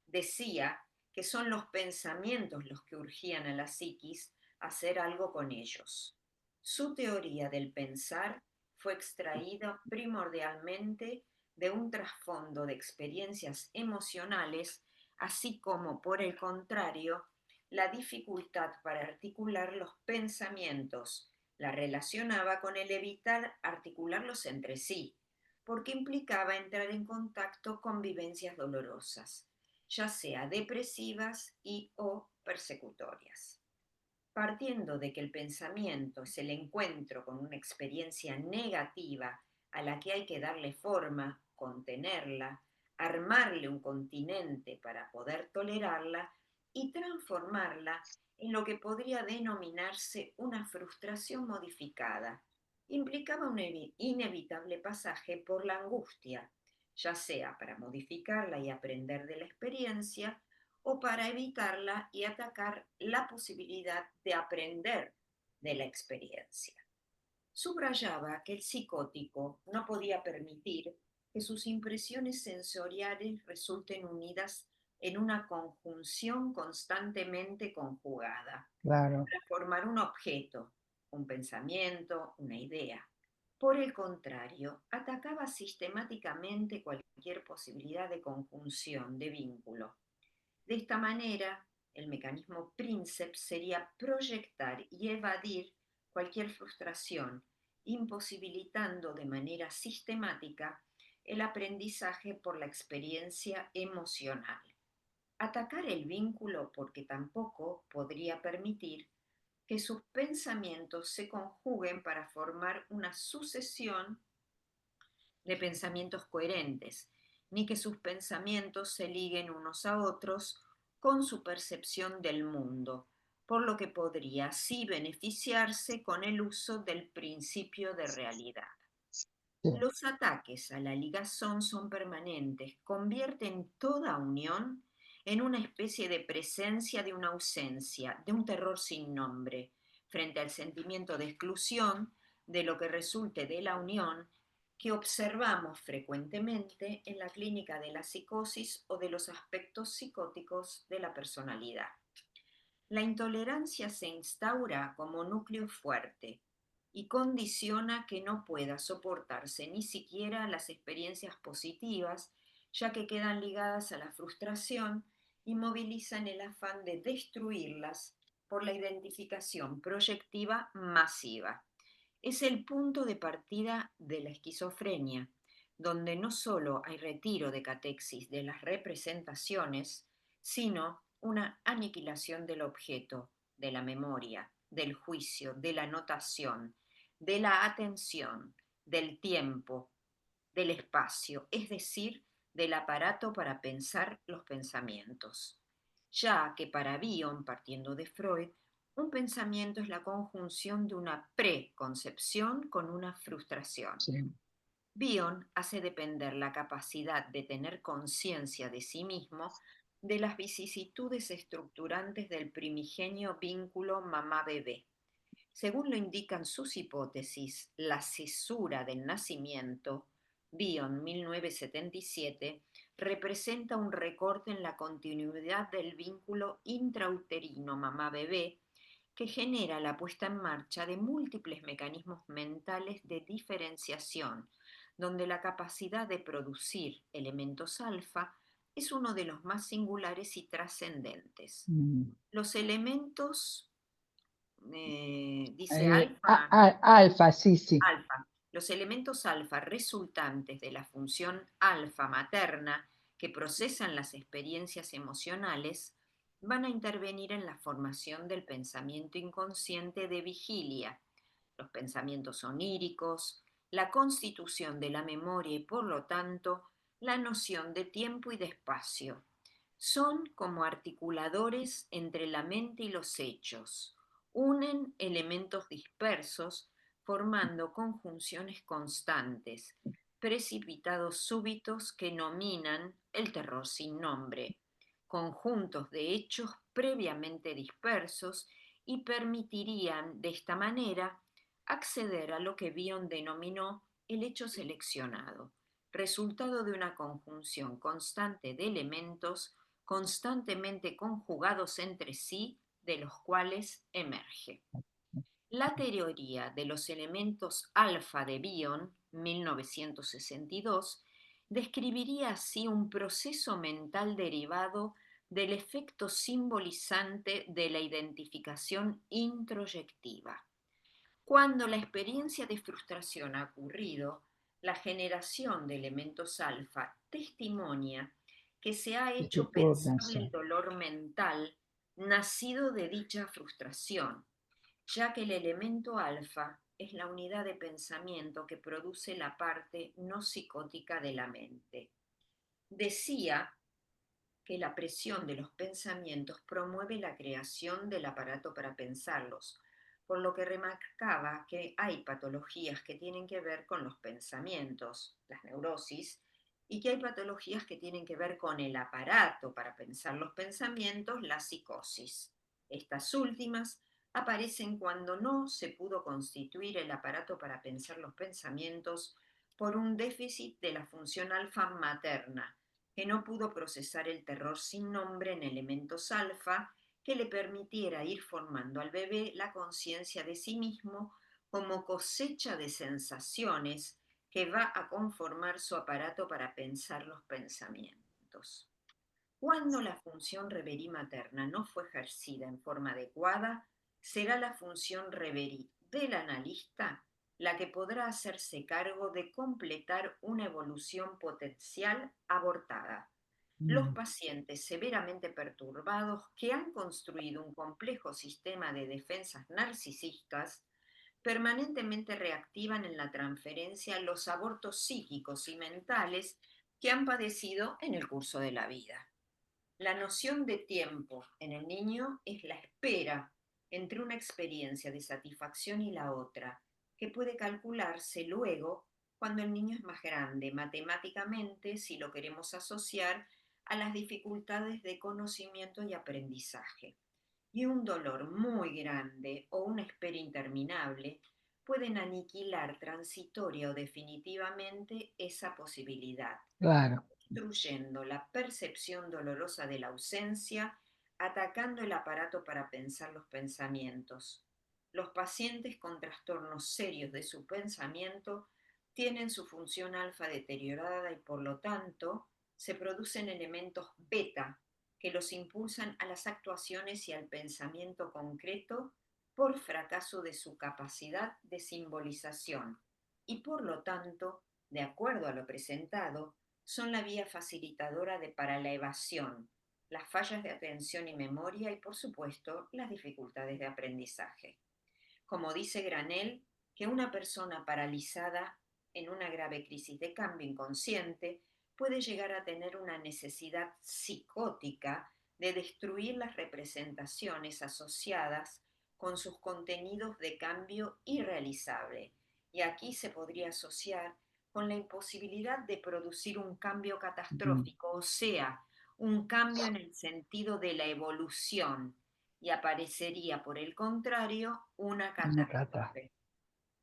Decía que son los pensamientos los que urgían a la psiquis a hacer algo con ellos. Su teoría del pensar fue extraída primordialmente de un trasfondo de experiencias emocionales, así como, por el contrario, la dificultad para articular los pensamientos la relacionaba con el evitar articularlos entre sí, porque implicaba entrar en contacto con vivencias dolorosas, ya sea depresivas y o persecutorias. Partiendo de que el pensamiento es el encuentro con una experiencia negativa a la que hay que darle forma, contenerla, armarle un continente para poder tolerarla y transformarla en lo que podría denominarse una frustración modificada, implicaba un inevitable pasaje por la angustia, ya sea para modificarla y aprender de la experiencia, o para evitarla y atacar la posibilidad de aprender de la experiencia. Subrayaba que el psicótico no podía permitir que sus impresiones sensoriales resulten unidas en una conjunción constantemente conjugada, Claro. para formar un objeto, un pensamiento, una idea. Por el contrario, atacaba sistemáticamente cualquier posibilidad de conjunción, de vínculo. De esta manera, el mecanismo Princeps sería proyectar y evadir cualquier frustración, imposibilitando de manera sistemática el aprendizaje por la experiencia emocional. Atacar el vínculo porque tampoco podría permitir que sus pensamientos se conjuguen para formar una sucesión de pensamientos coherentes, ni que sus pensamientos se liguen unos a otros con su percepción del mundo, por lo que podría así beneficiarse con el uso del principio de realidad. Los ataques a la ligazón son permanentes, convierten toda unión en una especie de presencia de una ausencia, de un terror sin nombre, frente al sentimiento de exclusión de lo que resulte de la unión que observamos frecuentemente en la clínica de la psicosis o de los aspectos psicóticos de la personalidad. La intolerancia se instaura como núcleo fuerte y condiciona que no pueda soportarse ni siquiera las experiencias positivas, ya que quedan ligadas a la frustración y movilizan el afán de destruirlas por la identificación proyectiva masiva. Es el punto de partida de la esquizofrenia, donde no solo hay retiro de catexis de las representaciones, sino una aniquilación del objeto, de la memoria, del juicio, de la notación, de la atención, del tiempo, del espacio, es decir, del aparato para pensar los pensamientos. Ya que para Bion, partiendo de Freud, un pensamiento es la conjunción de una preconcepción con una frustración. Sí. Bion hace depender la capacidad de tener conciencia de sí mismo de las vicisitudes estructurantes del primigenio vínculo mamá-bebé. Según lo indican sus hipótesis, la cesura del nacimiento, Bion 1977, representa un recorte en la continuidad del vínculo intrauterino mamá-bebé que genera la puesta en marcha de múltiples mecanismos mentales de diferenciación, donde la capacidad de producir elementos alfa es uno de los más singulares y trascendentes. Los elementos, dice alfa, alfa, sí, sí. alfa, los elementos alfa resultantes de la función alfa materna que procesan las experiencias emocionales van a intervenir en la formación del pensamiento inconsciente de vigilia, los pensamientos oníricos, la constitución de la memoria y por lo tanto la noción de tiempo y de espacio. Son como articuladores entre la mente y los hechos. Unen elementos dispersos formando conjunciones constantes, precipitados súbitos que nominan el terror sin nombre, conjuntos de hechos previamente dispersos y permitirían de esta manera acceder a lo que Bion denominó el hecho seleccionado, resultado de una conjunción constante de elementos constantemente conjugados entre sí, de los cuales emerge. La teoría de los elementos alfa de Bion, 1962, describiría así un proceso mental derivado del efecto simbolizante de la identificación introyectiva. Cuando la experiencia de frustración ha ocurrido, la generación de elementos alfa testimonia que se ha que se hecho puede pensable el pensar. dolor mental nacido de dicha frustración, ya que el elemento alfa es la unidad de pensamiento que produce la parte no psicótica de la mente. Decía que la presión de los pensamientos promueve la creación del aparato para pensarlos, por lo que remarcaba que hay patologías que tienen que ver con los pensamientos, las neurosis, y que hay patologías que tienen que ver con el aparato para pensar los pensamientos, la psicosis. Estas últimas aparecen cuando no se pudo constituir el aparato para pensar los pensamientos por un déficit de la función alfa materna, que no pudo procesar el terror sin nombre en elementos alfa que le permitiera ir formando al bebé la conciencia de sí mismo como cosecha de sensaciones que va a conformar su aparato para pensar los pensamientos. Cuando la función reverí materna no fue ejercida en forma adecuada, será la función reverí del analista la que podrá hacerse cargo de completar una evolución potencial abortada. Los pacientes severamente perturbados que han construido un complejo sistema de defensas narcisistas permanentemente reactivan en la transferencia los abortos psíquicos y mentales que han padecido en el curso de la vida. La noción de tiempo en el niño es la espera entre una experiencia de satisfacción y la otra, que puede calcularse luego cuando el niño es más grande, matemáticamente, si lo queremos asociar a las dificultades de conocimiento y aprendizaje. Y un dolor muy grande o una espera interminable pueden aniquilar transitoria o definitivamente esa posibilidad, Claro. destruyendo la percepción dolorosa de la ausencia, atacando el aparato para pensar los pensamientos. Los pacientes con trastornos serios de su pensamiento tienen su función alfa deteriorada y por lo tanto se producen elementos beta que los impulsan a las actuaciones y al pensamiento concreto por fracaso de su capacidad de simbolización y por lo tanto, de acuerdo a lo presentado, son la vía facilitadora para la evasión, las fallas de atención y memoria y, por supuesto, las dificultades de aprendizaje. Como dice Granell, que una persona paralizada en una grave crisis de cambio inconsciente puede llegar a tener una necesidad psicótica de destruir las representaciones asociadas con sus contenidos de cambio irrealizable. Y aquí se podría asociar con la imposibilidad de producir un cambio catastrófico, o sea, un cambio en el sentido de la evolución, y aparecería, por el contrario, una Una cata. catástrofe.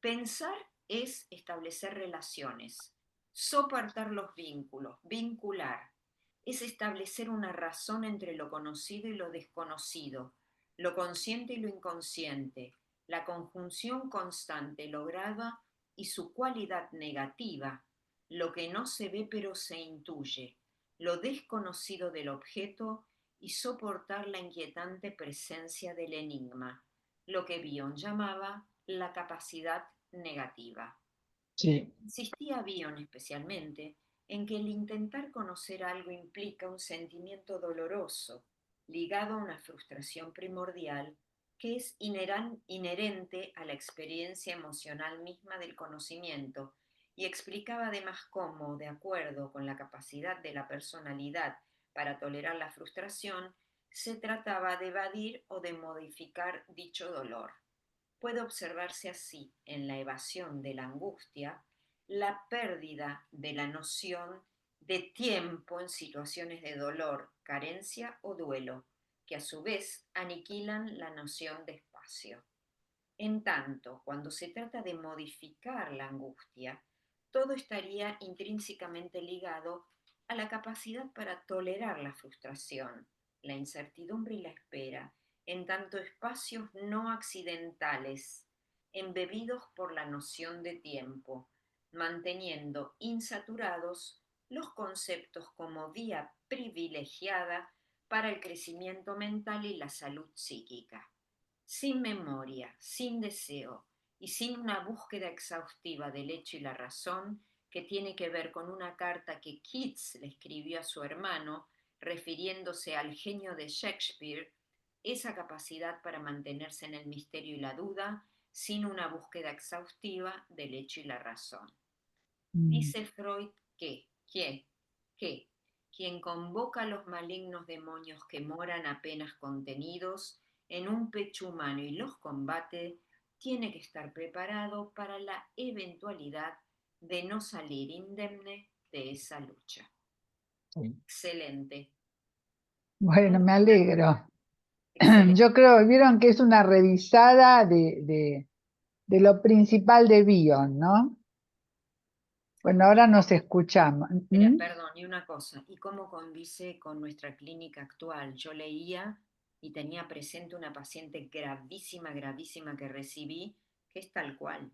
Pensar es establecer relaciones, soportar los vínculos, vincular, es establecer una razón entre lo conocido y lo desconocido, lo consciente y lo inconsciente, la conjunción constante lograda y su cualidad negativa, lo que no se ve pero se intuye, lo desconocido del objeto y soportar la inquietante presencia del enigma, lo que Bion llamaba la capacidad negativa. Sí, Insistía Bion especialmente en que el intentar conocer algo implica un sentimiento doloroso ligado a una frustración primordial que es inherente a la experiencia emocional misma del conocimiento, y explicaba además cómo, de acuerdo con la capacidad de la personalidad para tolerar la frustración, se trataba de evadir o de modificar dicho dolor. Puede observarse así en la evasión de la angustia la pérdida de la noción de tiempo en situaciones de dolor, carencia o duelo, que a su vez aniquilan la noción de espacio. En tanto, cuando se trata de modificar la angustia, todo estaría intrínsecamente ligado a la capacidad para tolerar la frustración, la incertidumbre y la espera, en tanto espacios no accidentales, embebidos por la noción de tiempo, manteniendo insaturados los conceptos como vía privilegiada para el crecimiento mental y la salud psíquica. Sin memoria, sin deseo y sin una búsqueda exhaustiva del hecho y la razón, que tiene que ver con una carta que Keats le escribió a su hermano, refiriéndose al genio de Shakespeare, esa capacidad para mantenerse en el misterio y la duda, sin una búsqueda exhaustiva del hecho y la razón. Dice Freud que quien convoca a los malignos demonios que moran apenas contenidos en un pecho humano y los combate, tiene que estar preparado para la eventualidad de no salir indemne de esa lucha. Sí. Excelente. Bueno, me alegro. Excelente. Yo creo, vieron que es una revisada de lo principal de Bion, ¿no? Bueno, ahora nos escuchamos. Mira, perdón, y una cosa, ¿y cómo condice con nuestra clínica actual? Yo leía y tenía presente una paciente gravísima, gravísima que recibí, que es tal cual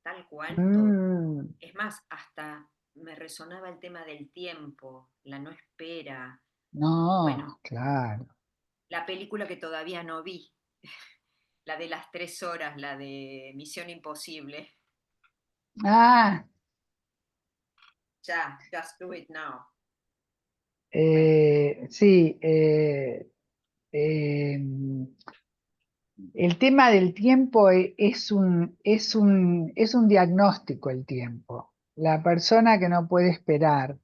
todo. Mm, Es más, hasta me resonaba el tema del tiempo, la no espera. Bueno, no, claro. la película que todavía no vi, la de las 3 horas, la de Misión Imposible. Ah, Ya, Just Do It Now. sí, el tema del tiempo es un diagnóstico el tiempo. La persona que no puede esperar,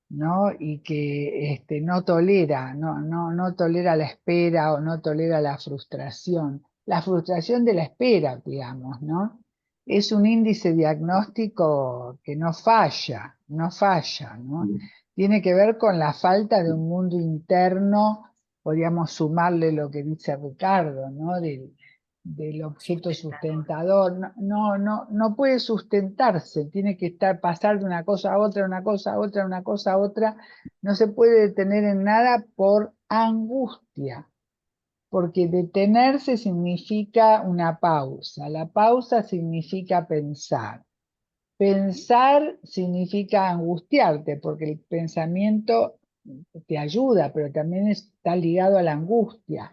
¿no? Y que no tolera, no tolera la espera o no tolera la frustración de la espera, digamos, ¿no? Es un índice diagnóstico que no falla, ¿no? Tiene que ver con la falta de un mundo interno, podríamos sumarle lo que dice Ricardo, ¿no? Del objeto sustentador. No puede sustentarse, tiene que pasar de una cosa a otra, una cosa a otra, una cosa a otra. No se puede detener en nada por angustia, porque detenerse significa una pausa. La pausa significa pensar. Pensar significa angustiarte, porque el pensamiento te ayuda, pero también está ligado a la angustia,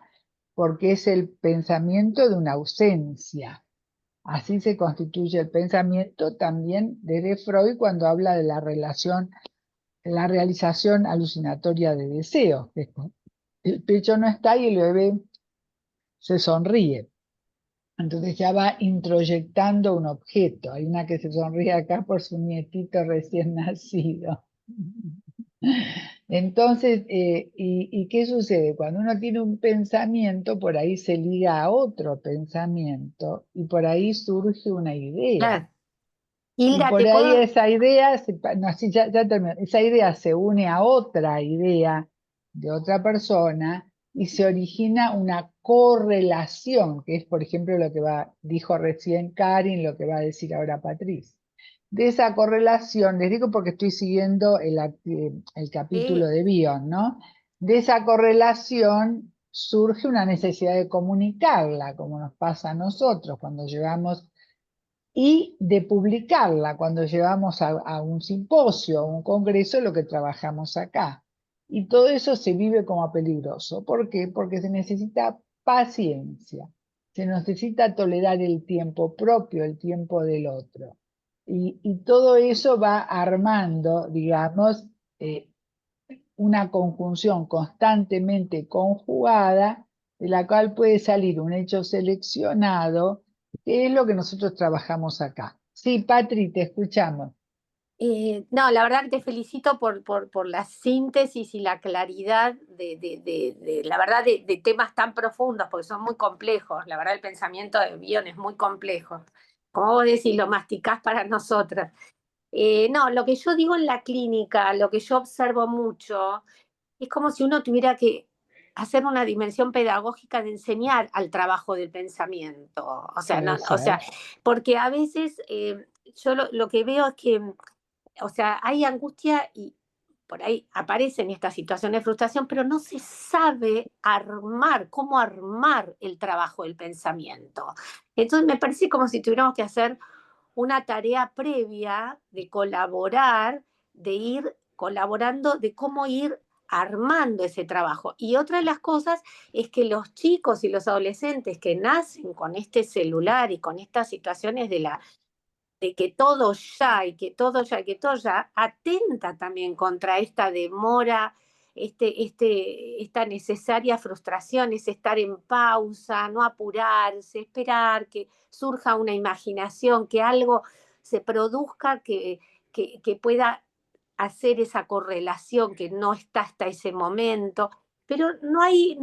porque es el pensamiento de una ausencia. Así se constituye el pensamiento también desde Freud cuando habla de la realización alucinatoria de deseos. El pecho no está y el bebé se sonríe. Entonces ya va introyectando un objeto. Hay una que se sonríe acá por su nietito recién nacido. Entonces, ¿y qué sucede? Cuando uno tiene un pensamiento, por ahí se liga a otro pensamiento y por ahí surge una idea. Claro. Y Hilda, por ¿te ahí puedo? esa idea, no, sí, ya termino. Esa idea se une a otra idea de otra persona y se origina una correlación, que es, por ejemplo, lo que dijo recién Karin, lo que va a decir ahora Patricia. De esa correlación, les digo porque estoy siguiendo el capítulo Sí. de Bion, ¿no? De esa correlación surge una necesidad de comunicarla, como nos pasa a nosotros cuando llevamos, y de publicarla cuando llevamos a un simposio, a un congreso, lo que trabajamos acá. Y todo eso se vive como peligroso. ¿Por qué? Porque se necesita paciencia, se necesita tolerar el tiempo propio, el tiempo del otro. Y todo eso va armando, digamos, una conjunción constantemente conjugada, de la cual puede salir un hecho seleccionado, que es lo que nosotros trabajamos acá. Sí, Patri, te escuchamos. No, la verdad que te felicito por la síntesis y la claridad la verdad, de temas tan profundos, porque son muy complejos. La verdad, el pensamiento de Bion es muy complejo. Como vos decís, lo masticás para nosotras. No, lo que yo digo en la clínica, lo que yo observo mucho, es como si uno tuviera que hacer una dimensión pedagógica de enseñar al trabajo del pensamiento. O sea, no, Puede o sea, ser. porque a veces yo lo que veo es que, o sea, hay angustia y por ahí aparecen estas situaciones de frustración, pero no se sabe armar, cómo armar el trabajo del pensamiento. Entonces me parece como si tuviéramos que hacer una tarea previa de colaborar, de ir colaborando, de cómo ir armando ese trabajo. Y otra de las cosas es que los chicos y los adolescentes que nacen con este celular y con estas situaciones de que todo ya y que todo ya y que todo ya, atenta también contra esta demora, esta necesaria frustración, es estar en pausa, no apurarse, esperar que surja una imaginación, que algo se produzca que pueda hacer esa correlación que no está hasta ese momento. Pero no hay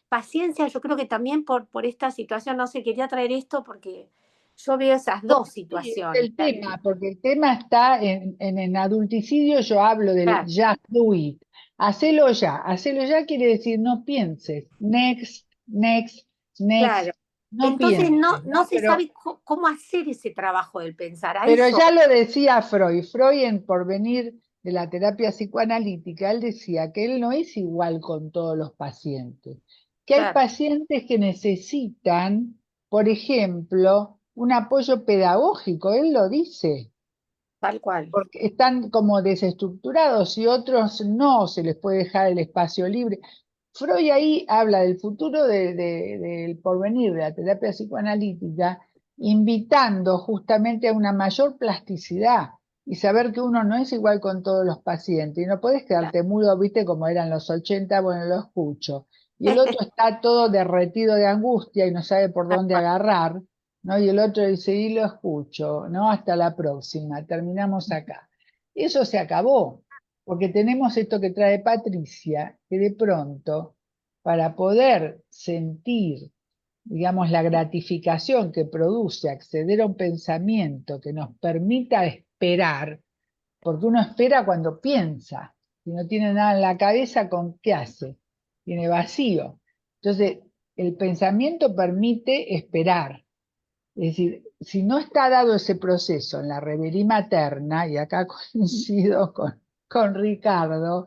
paciencia, yo creo que también por esta situación, no sé, quería traer esto porque yo veo esas dos Sí, es situaciones. el tema, porque el tema está en adulticidio, yo hablo del Claro, just do it. Hacelo ya quiere decir no pienses, next, next, next, claro. no Entonces no, pienses, no ¿no? se sabe cómo hacer ese trabajo del pensar. A Pero eso, ya lo decía Freud, Freud en Porvenir de la terapia psicoanalítica, él decía que él no es igual con todos los pacientes, que hay claro, pacientes que necesitan, por ejemplo, un apoyo pedagógico, él lo dice, tal cual. porque están como desestructurados y otros no, se les puede dejar el espacio libre. Freud ahí habla del futuro del porvenir de la terapia psicoanalítica, invitando justamente a una mayor plasticidad y saber que uno no es igual con todos los pacientes y no puedes Claro. quedarte mudo, viste, como eran los 80, bueno, lo escucho. Y el otro está todo derretido de angustia y no sabe por Tal dónde cual. agarrar, ¿no? Y el otro dice, y lo escucho, ¿no? Hasta la próxima, terminamos acá. Eso se acabó, porque tenemos esto que trae Patricia, que de pronto, para poder sentir, digamos, la gratificación que produce acceder a un pensamiento que nos permita esperar, porque uno espera cuando piensa, si no tiene nada en la cabeza, ¿con qué hace? Tiene vacío. Entonces, el pensamiento permite esperar. Es decir, si no está dado ese proceso en la reverie materna, y acá coincido con Ricardo,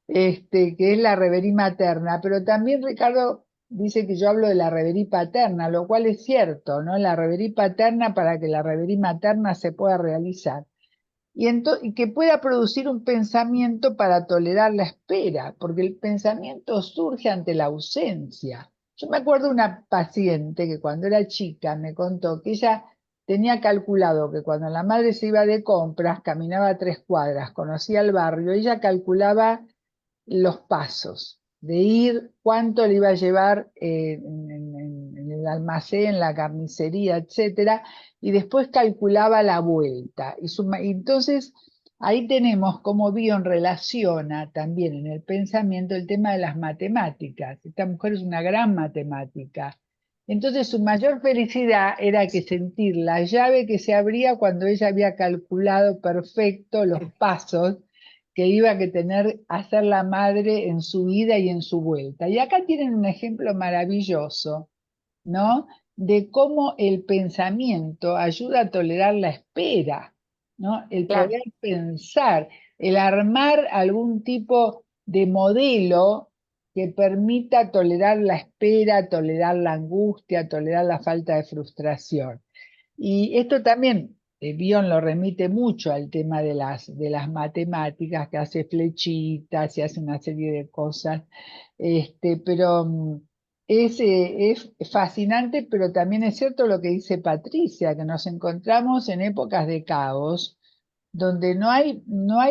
que es la reverie materna, pero también Ricardo dice que yo hablo de la reverie paterna, lo cual es cierto, ¿no? La reverie paterna para que la reverie materna se pueda realizar. Y que pueda producir un pensamiento para tolerar la espera, porque el pensamiento surge ante la ausencia. Yo me acuerdo de una paciente que cuando era chica me contó que ella tenía calculado que cuando la madre se iba de compras, caminaba 3 cuadras, conocía el barrio, ella calculaba los pasos, de ir, cuánto le iba a llevar en el almacén, la carnicería, etcétera, y después calculaba la vuelta. Y entonces ahí tenemos cómo Bion relaciona también en el pensamiento el tema de las matemáticas. Esta mujer es una gran matemática. Entonces su mayor felicidad era que sentir la llave que se abría cuando ella había calculado perfecto los pasos que iba a tener a ser la madre en su ida y en su vuelta. Y acá tienen un ejemplo maravilloso, ¿no? De cómo el pensamiento ayuda a tolerar la espera, ¿no? El Claro. poder pensar, el armar algún tipo de modelo que permita tolerar la espera, tolerar la angustia, tolerar la falta de frustración. Y esto también, Bion lo remite mucho al tema de las matemáticas, que hace flechitas y hace una serie de cosas, pero es fascinante, pero también es cierto lo que dice Patricia, que nos encontramos en épocas de caos, donde no hay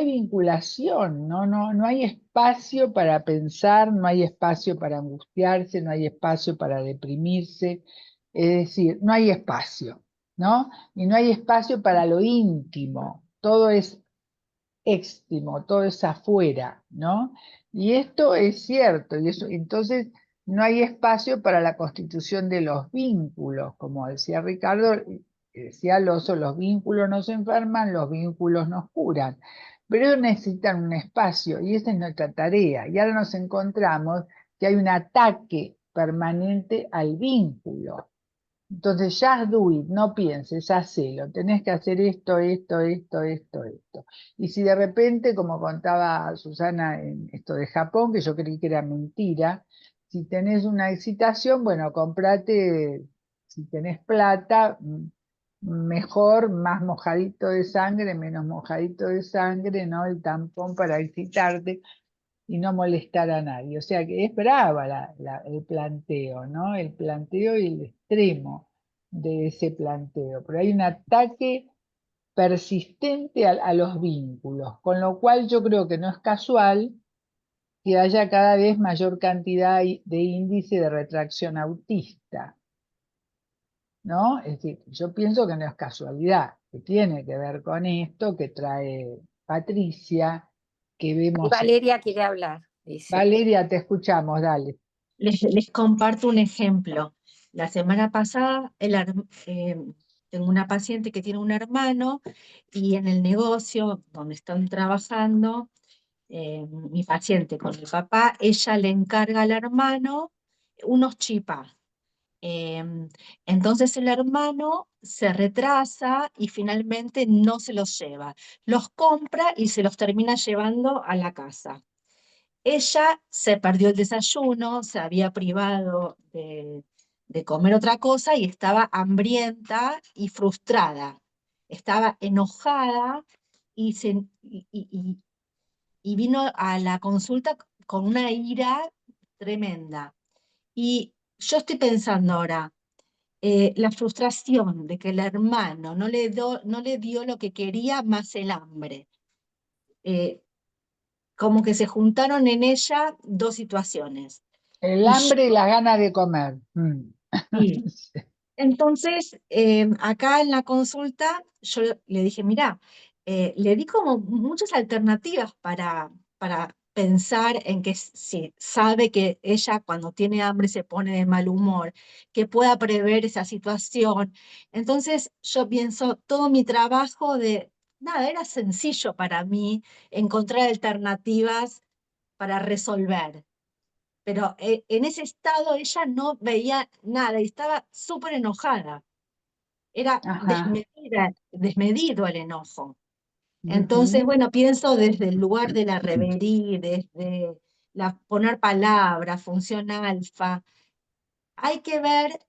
vinculación, no hay espacio para pensar, no hay espacio para angustiarse, no hay espacio para deprimirse, es decir, no hay espacio, ¿no? Y no hay espacio para lo íntimo, todo es éxtimo, todo es afuera, ¿no? Y esto es cierto, y eso, entonces no hay espacio para la constitución de los vínculos, como decía Ricardo, decía Alonso, los vínculos nos enferman, los vínculos nos curan, pero ellos necesitan un espacio y esa es nuestra tarea. Y ahora nos encontramos que hay un ataque permanente al vínculo. Entonces, just do it, no pienses, hacelo, tenés que hacer esto. Y si de repente, como contaba Susana en esto de Japón, que yo creí que era mentira, si tenés una excitación, bueno, comprate, si tenés plata, mejor, más mojadito de sangre, menos mojadito de sangre, ¿no? El tampón para excitarte y no molestar a nadie. O sea que es brava el planteo, ¿no? El planteo y el extremo de ese planteo. Pero hay un ataque persistente a los vínculos, con lo cual yo creo que no es casual que haya cada vez mayor cantidad de índice de retracción autista, ¿no? Es decir, yo pienso que no es casualidad, que tiene que ver con esto que trae Patricia, que Y vemos. Valeria quiere hablar, dice. Valeria, te escuchamos, dale. Les comparto un ejemplo. La semana pasada tengo una paciente que tiene un hermano y en el negocio donde están trabajando, mi paciente con el papá, ella le encarga al hermano unos chipás. Entonces el hermano se retrasa y finalmente no se los lleva. Los compra y se los termina llevando a la casa. Ella se perdió el desayuno, se había privado de comer otra cosa y estaba hambrienta y frustrada. Estaba enojada y, y vino a la consulta con una ira tremenda. Y yo estoy pensando ahora, la frustración de que el hermano no le dio lo que quería más el hambre. Como que se juntaron en ella dos situaciones. El Y hambre y las ganas de comer. sí. Entonces, acá en la consulta, yo le dije, mira, le di como muchas alternativas para pensar en que si sabe que ella cuando tiene hambre se pone de mal humor, que pueda prever esa situación. Entonces, yo pienso, todo mi trabajo nada, era sencillo para mí encontrar alternativas para resolver. Pero en ese estado ella no veía nada y estaba súper enojada. Era Ajá. desmedido el enojo. Ujú. Entonces, bueno, pienso desde el lugar de la reverie, desde poner palabras, función alfa. Hay que ver,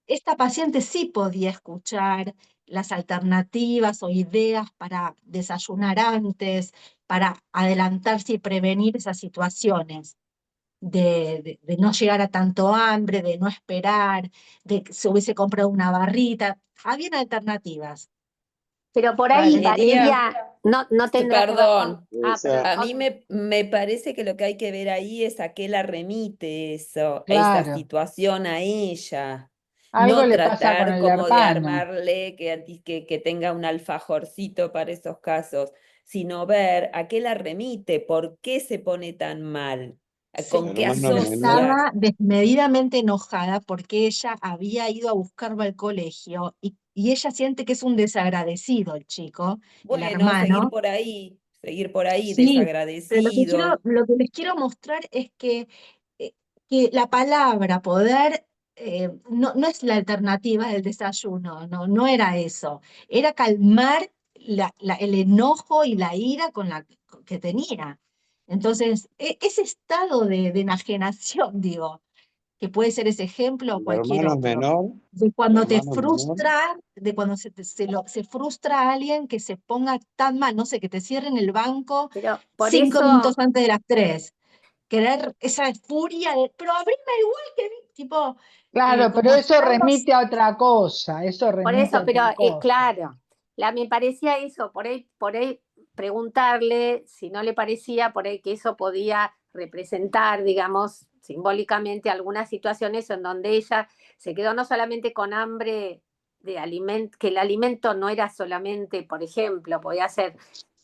esta paciente sí podía escuchar las alternativas o ideas para desayunar antes, para adelantarse y prevenir esas situaciones. De no llegar a tanto hambre, de no esperar, de que se hubiese comprado una barrita. Habían alternativas. Pero por ahí, Valeria, Valeria, no tendrá que ver con... perdón. Ah, pero A mí me parece que lo que hay que ver ahí es a qué la remite eso, esa Claro. situación a ella. Algo No le pasa con tratar el como de hermano. armarle que tenga un alfajorcito para esos casos, sino ver a qué la remite, por qué se pone tan mal, con qué Hermano menor. asocia. Estaba desmedidamente enojada porque ella había ido a buscarlo al colegio y ella siente que es un desagradecido el chico, el Bueno, hermano. seguir por ahí, Sí, pero desagradecido. lo que les quiero mostrar es eh, que la palabra poder no es la alternativa del desayuno, no era eso. Era calmar el enojo y la ira que tenía. Entonces, ese estado de enajenación, digo, que puede ser ese ejemplo o El cualquier hermano otro, menor, de el cuando te hermano menor. frustra, de cuando se frustra a alguien que se ponga tan mal, no sé, que te cierren el banco pero por 5 minutos eso, antes de las 3, querer esa furia de, pero abrime igual que tipo, Claro, como pero eso estamos, remite a otra cosa, eso por remite eso, a pero otra cosa. claro, me parecía eso, por ahí preguntarle si no le parecía por ahí que eso podía representar, digamos, simbólicamente algunas situaciones en donde ella se quedó no solamente con hambre de alimento, que el alimento no era solamente, por ejemplo, podía ser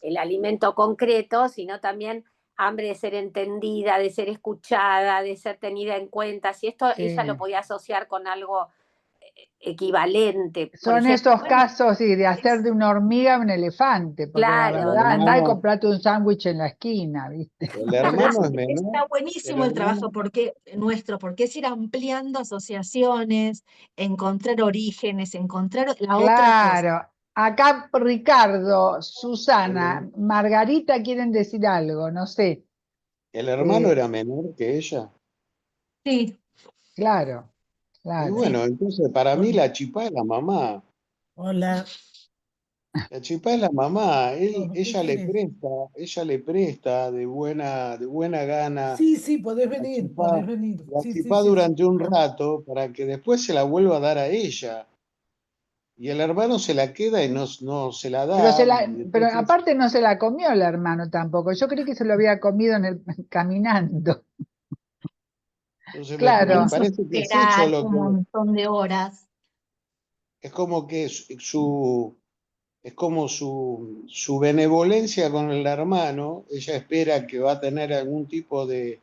el alimento concreto, sino también hambre de ser entendida, de ser escuchada, de ser tenida en cuenta. Si esto ella lo Sí. podía asociar con algo equivalente, por Son ejemplo. esos casos, sí, de hacer de una hormiga un elefante, porque la Claro, verdad, andá y hermano, comprate un sándwich en la esquina, ¿viste? el Pero hermano es está menor, el buenísimo el hermano, trabajo porque es ir ampliando asociaciones, encontrar orígenes, encontrar la otra cosa. Claro. Acá Ricardo, el, Susana, Margarita quieren decir algo, no sé. el hermano Eh, era menor que ella. Sí, claro, Y claro. bueno, entonces para mí la chipá es la mamá. Hola. La chipá es la mamá. Oh, ¿qué querés? Ella le presta de buena gana Sí, podés la venir, chipá, podés venir. la Sí, sí, chipá sí, sí. durante un rato para que después se la vuelva a dar a ella. Y el hermano se la queda y no se la Pero, da. Y pero entonces, aparte no se la comió el hermano tampoco. Yo creí que se lo había comido caminando. entonces me lo Claro, hizo parece que es eso esperar lo un que montón de horas. es como que es como su benevolencia con el hermano. Ella espera que va a tener algún tipo de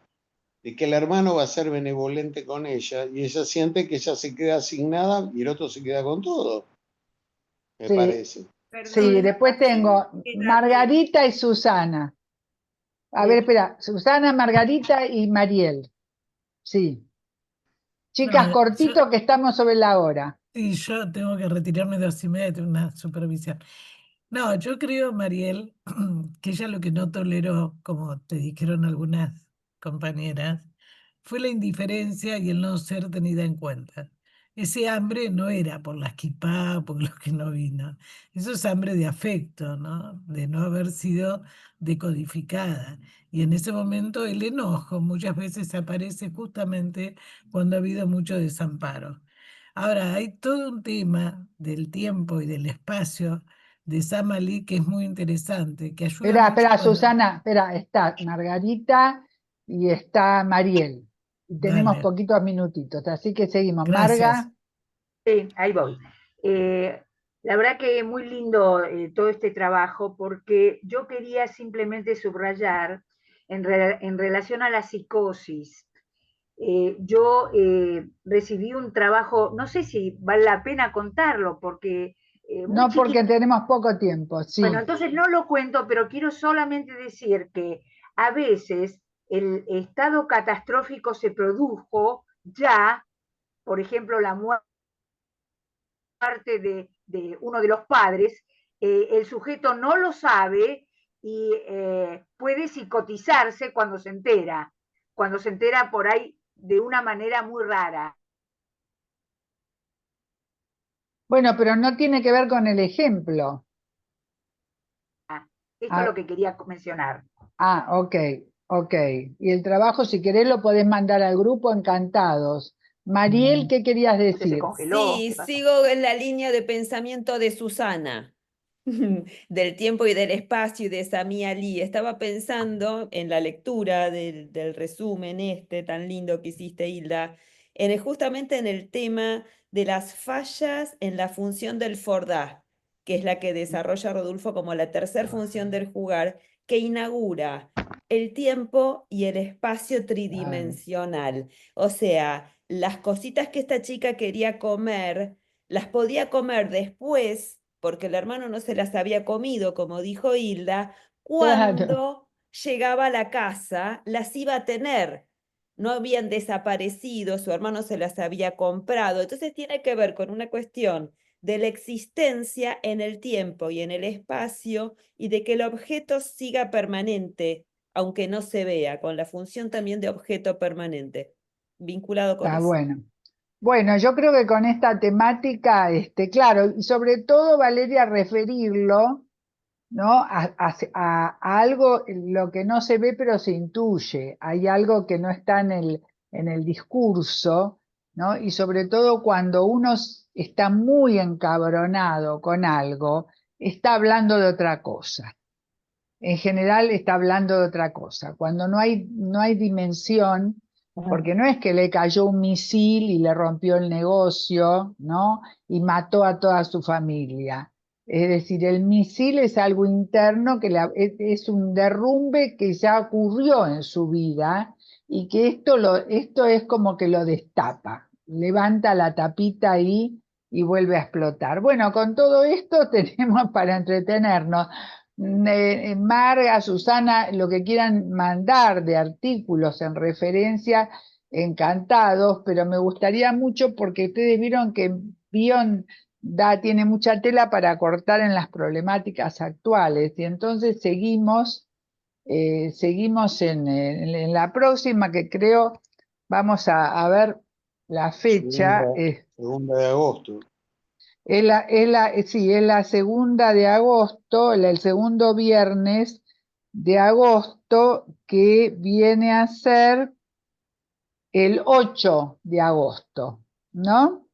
que el hermano va a ser benevolente con ella y ella siente que ella se queda sin nada y el otro se queda con todo, me sí, parece. sí. Perdón, Después ¿quién tengo era de... Margarita y Susana. A ver, espera, Susana, Margarita y Mariel. Sí. No, Chicas, cortito que estamos sobre la hora. sí, yo tengo que retirarme 2:30, tengo una supervisión. No, yo creo, Mariel, que ella lo que no toleró, como te dijeron algunas compañeras, fue la indiferencia y el no ser tenida en cuenta. Ese hambre no era por las quipá, por los que no vino. Eso es hambre de afecto, ¿no? De no haber sido decodificada. Y en ese momento el enojo muchas veces aparece justamente cuando ha habido mucho desamparo. Ahora, hay todo un tema del tiempo y del espacio de Samalí que es muy interesante, que ayuda mucho Espera, cuando... Susana, espera, está Margarita y está Mariel. Y tenemos Dale, poquitos minutitos, así que seguimos. gracias. Marga, Sí, ahí voy. La verdad que muy lindo todo este trabajo porque yo quería simplemente subrayar en relación a la psicosis. Yo recibí un trabajo, no sé si vale la pena contarlo porque muy no chiquito. porque tenemos poco tiempo, Bueno, sí. entonces no lo cuento, pero quiero solamente decir que a veces el estado catastrófico se produjo ya, por ejemplo, la muerte de uno de los padres, el sujeto no lo sabe y puede psicotizarse cuando se entera por ahí de una manera muy rara. Bueno, pero no tiene que ver con el ejemplo. Esto es Ah, lo que quería mencionar. ok, ok. Y el trabajo, si querés, lo podés mandar al grupo, encantados. Mariel, ¿qué querías Entonces se decir? congeló. Sí, ¿Qué pasó? sigo en la línea de pensamiento de Susana, del tiempo y del espacio y de Sami Ali. Estaba pensando en la lectura del resumen este tan lindo que hiciste, Hilda, justamente en el tema de las fallas en la función del Fordá, que es la que desarrolla Rodolfo como la tercera función del jugar, que inaugura el tiempo y el espacio tridimensional. O sea, las cositas que esta chica quería comer, las podía comer después, porque el hermano no se las había comido, como dijo Hilda, Claro. cuando llegaba a la casa, las iba a tener. No habían desaparecido, su hermano se las había comprado. Entonces tiene que ver con una cuestión de la existencia en el tiempo y en el espacio y de que el objeto siga permanente, aunque no se vea, con la función también de objeto permanente, vinculado con Está eso. bueno. Bueno, yo creo que con esta temática, claro, y sobre todo, Valeria, referirlo, ¿no? A algo, lo que no se ve pero se intuye. Hay algo que no está en el discurso, ¿no? Y sobre todo cuando uno está muy encabronado con algo, está hablando de otra cosa. En general está hablando de otra cosa. Cuando no hay dimensión, porque no es que le cayó un misil y le rompió el negocio, ¿no? Y mató a toda su familia. Es decir, el misil es algo interno, es un derrumbe que ya ocurrió en su vida y que esto es como que lo destapa, levanta la tapita ahí y vuelve a explotar. Bueno, con todo esto tenemos para entretenernos. Marga, Susana, lo que quieran mandar de artículos en referencia, encantados, pero me gustaría mucho porque ustedes vieron que Bion tiene mucha tela para cortar en las problemáticas actuales y entonces seguimos en la próxima, que creo vamos a ver la fecha. Segunda de agosto. Sí, es la segunda de agosto, el segundo viernes de agosto, que viene a ser el 8 de agosto, ¿no?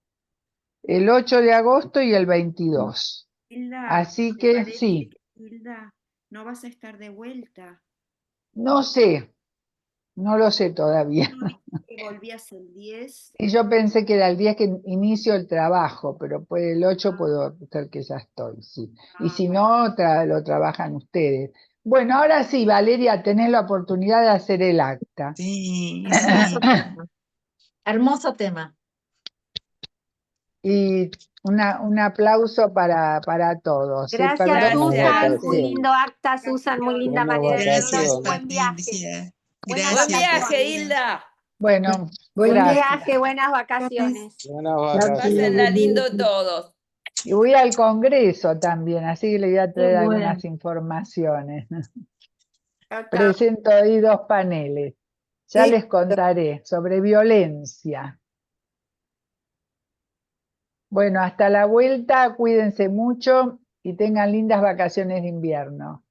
El 8 de agosto y el 22. Hilda, Así ¿te que parece sí, que, Hilda, no vas a estar de vuelta? no sé, no lo sé todavía. ¿No viste que volvías el 10? Y yo pensé que era el día que inicio el trabajo, pero pues el 8 puedo ser que ya estoy, sí. Y si no, lo trabajan ustedes. Bueno, ahora sí, Valeria, tenés la oportunidad de hacer el acta. Sí, Hermoso tema. Hermoso tema. Y un aplauso para todos. Gracias, Perdón, Susan. Gracias. Muy lindo acta, Susan. Muy linda Buenas manera de Gracias, hacerlo. vacaciones. Buen viaje. Patricia. Buenas Buen Gracias, viaje, vacaciones. Hilda. bueno, Buen gracias. viaje, buenas vacaciones. Buenas vacaciones. Pásenla lindo todos. Y voy al Congreso también, así que le voy a traer bueno. algunas informaciones. Chao, chao. Presento ahí 2 paneles. Ya Sí. les contaré sobre violencia. Bueno, hasta la vuelta, cuídense mucho y tengan lindas vacaciones de invierno.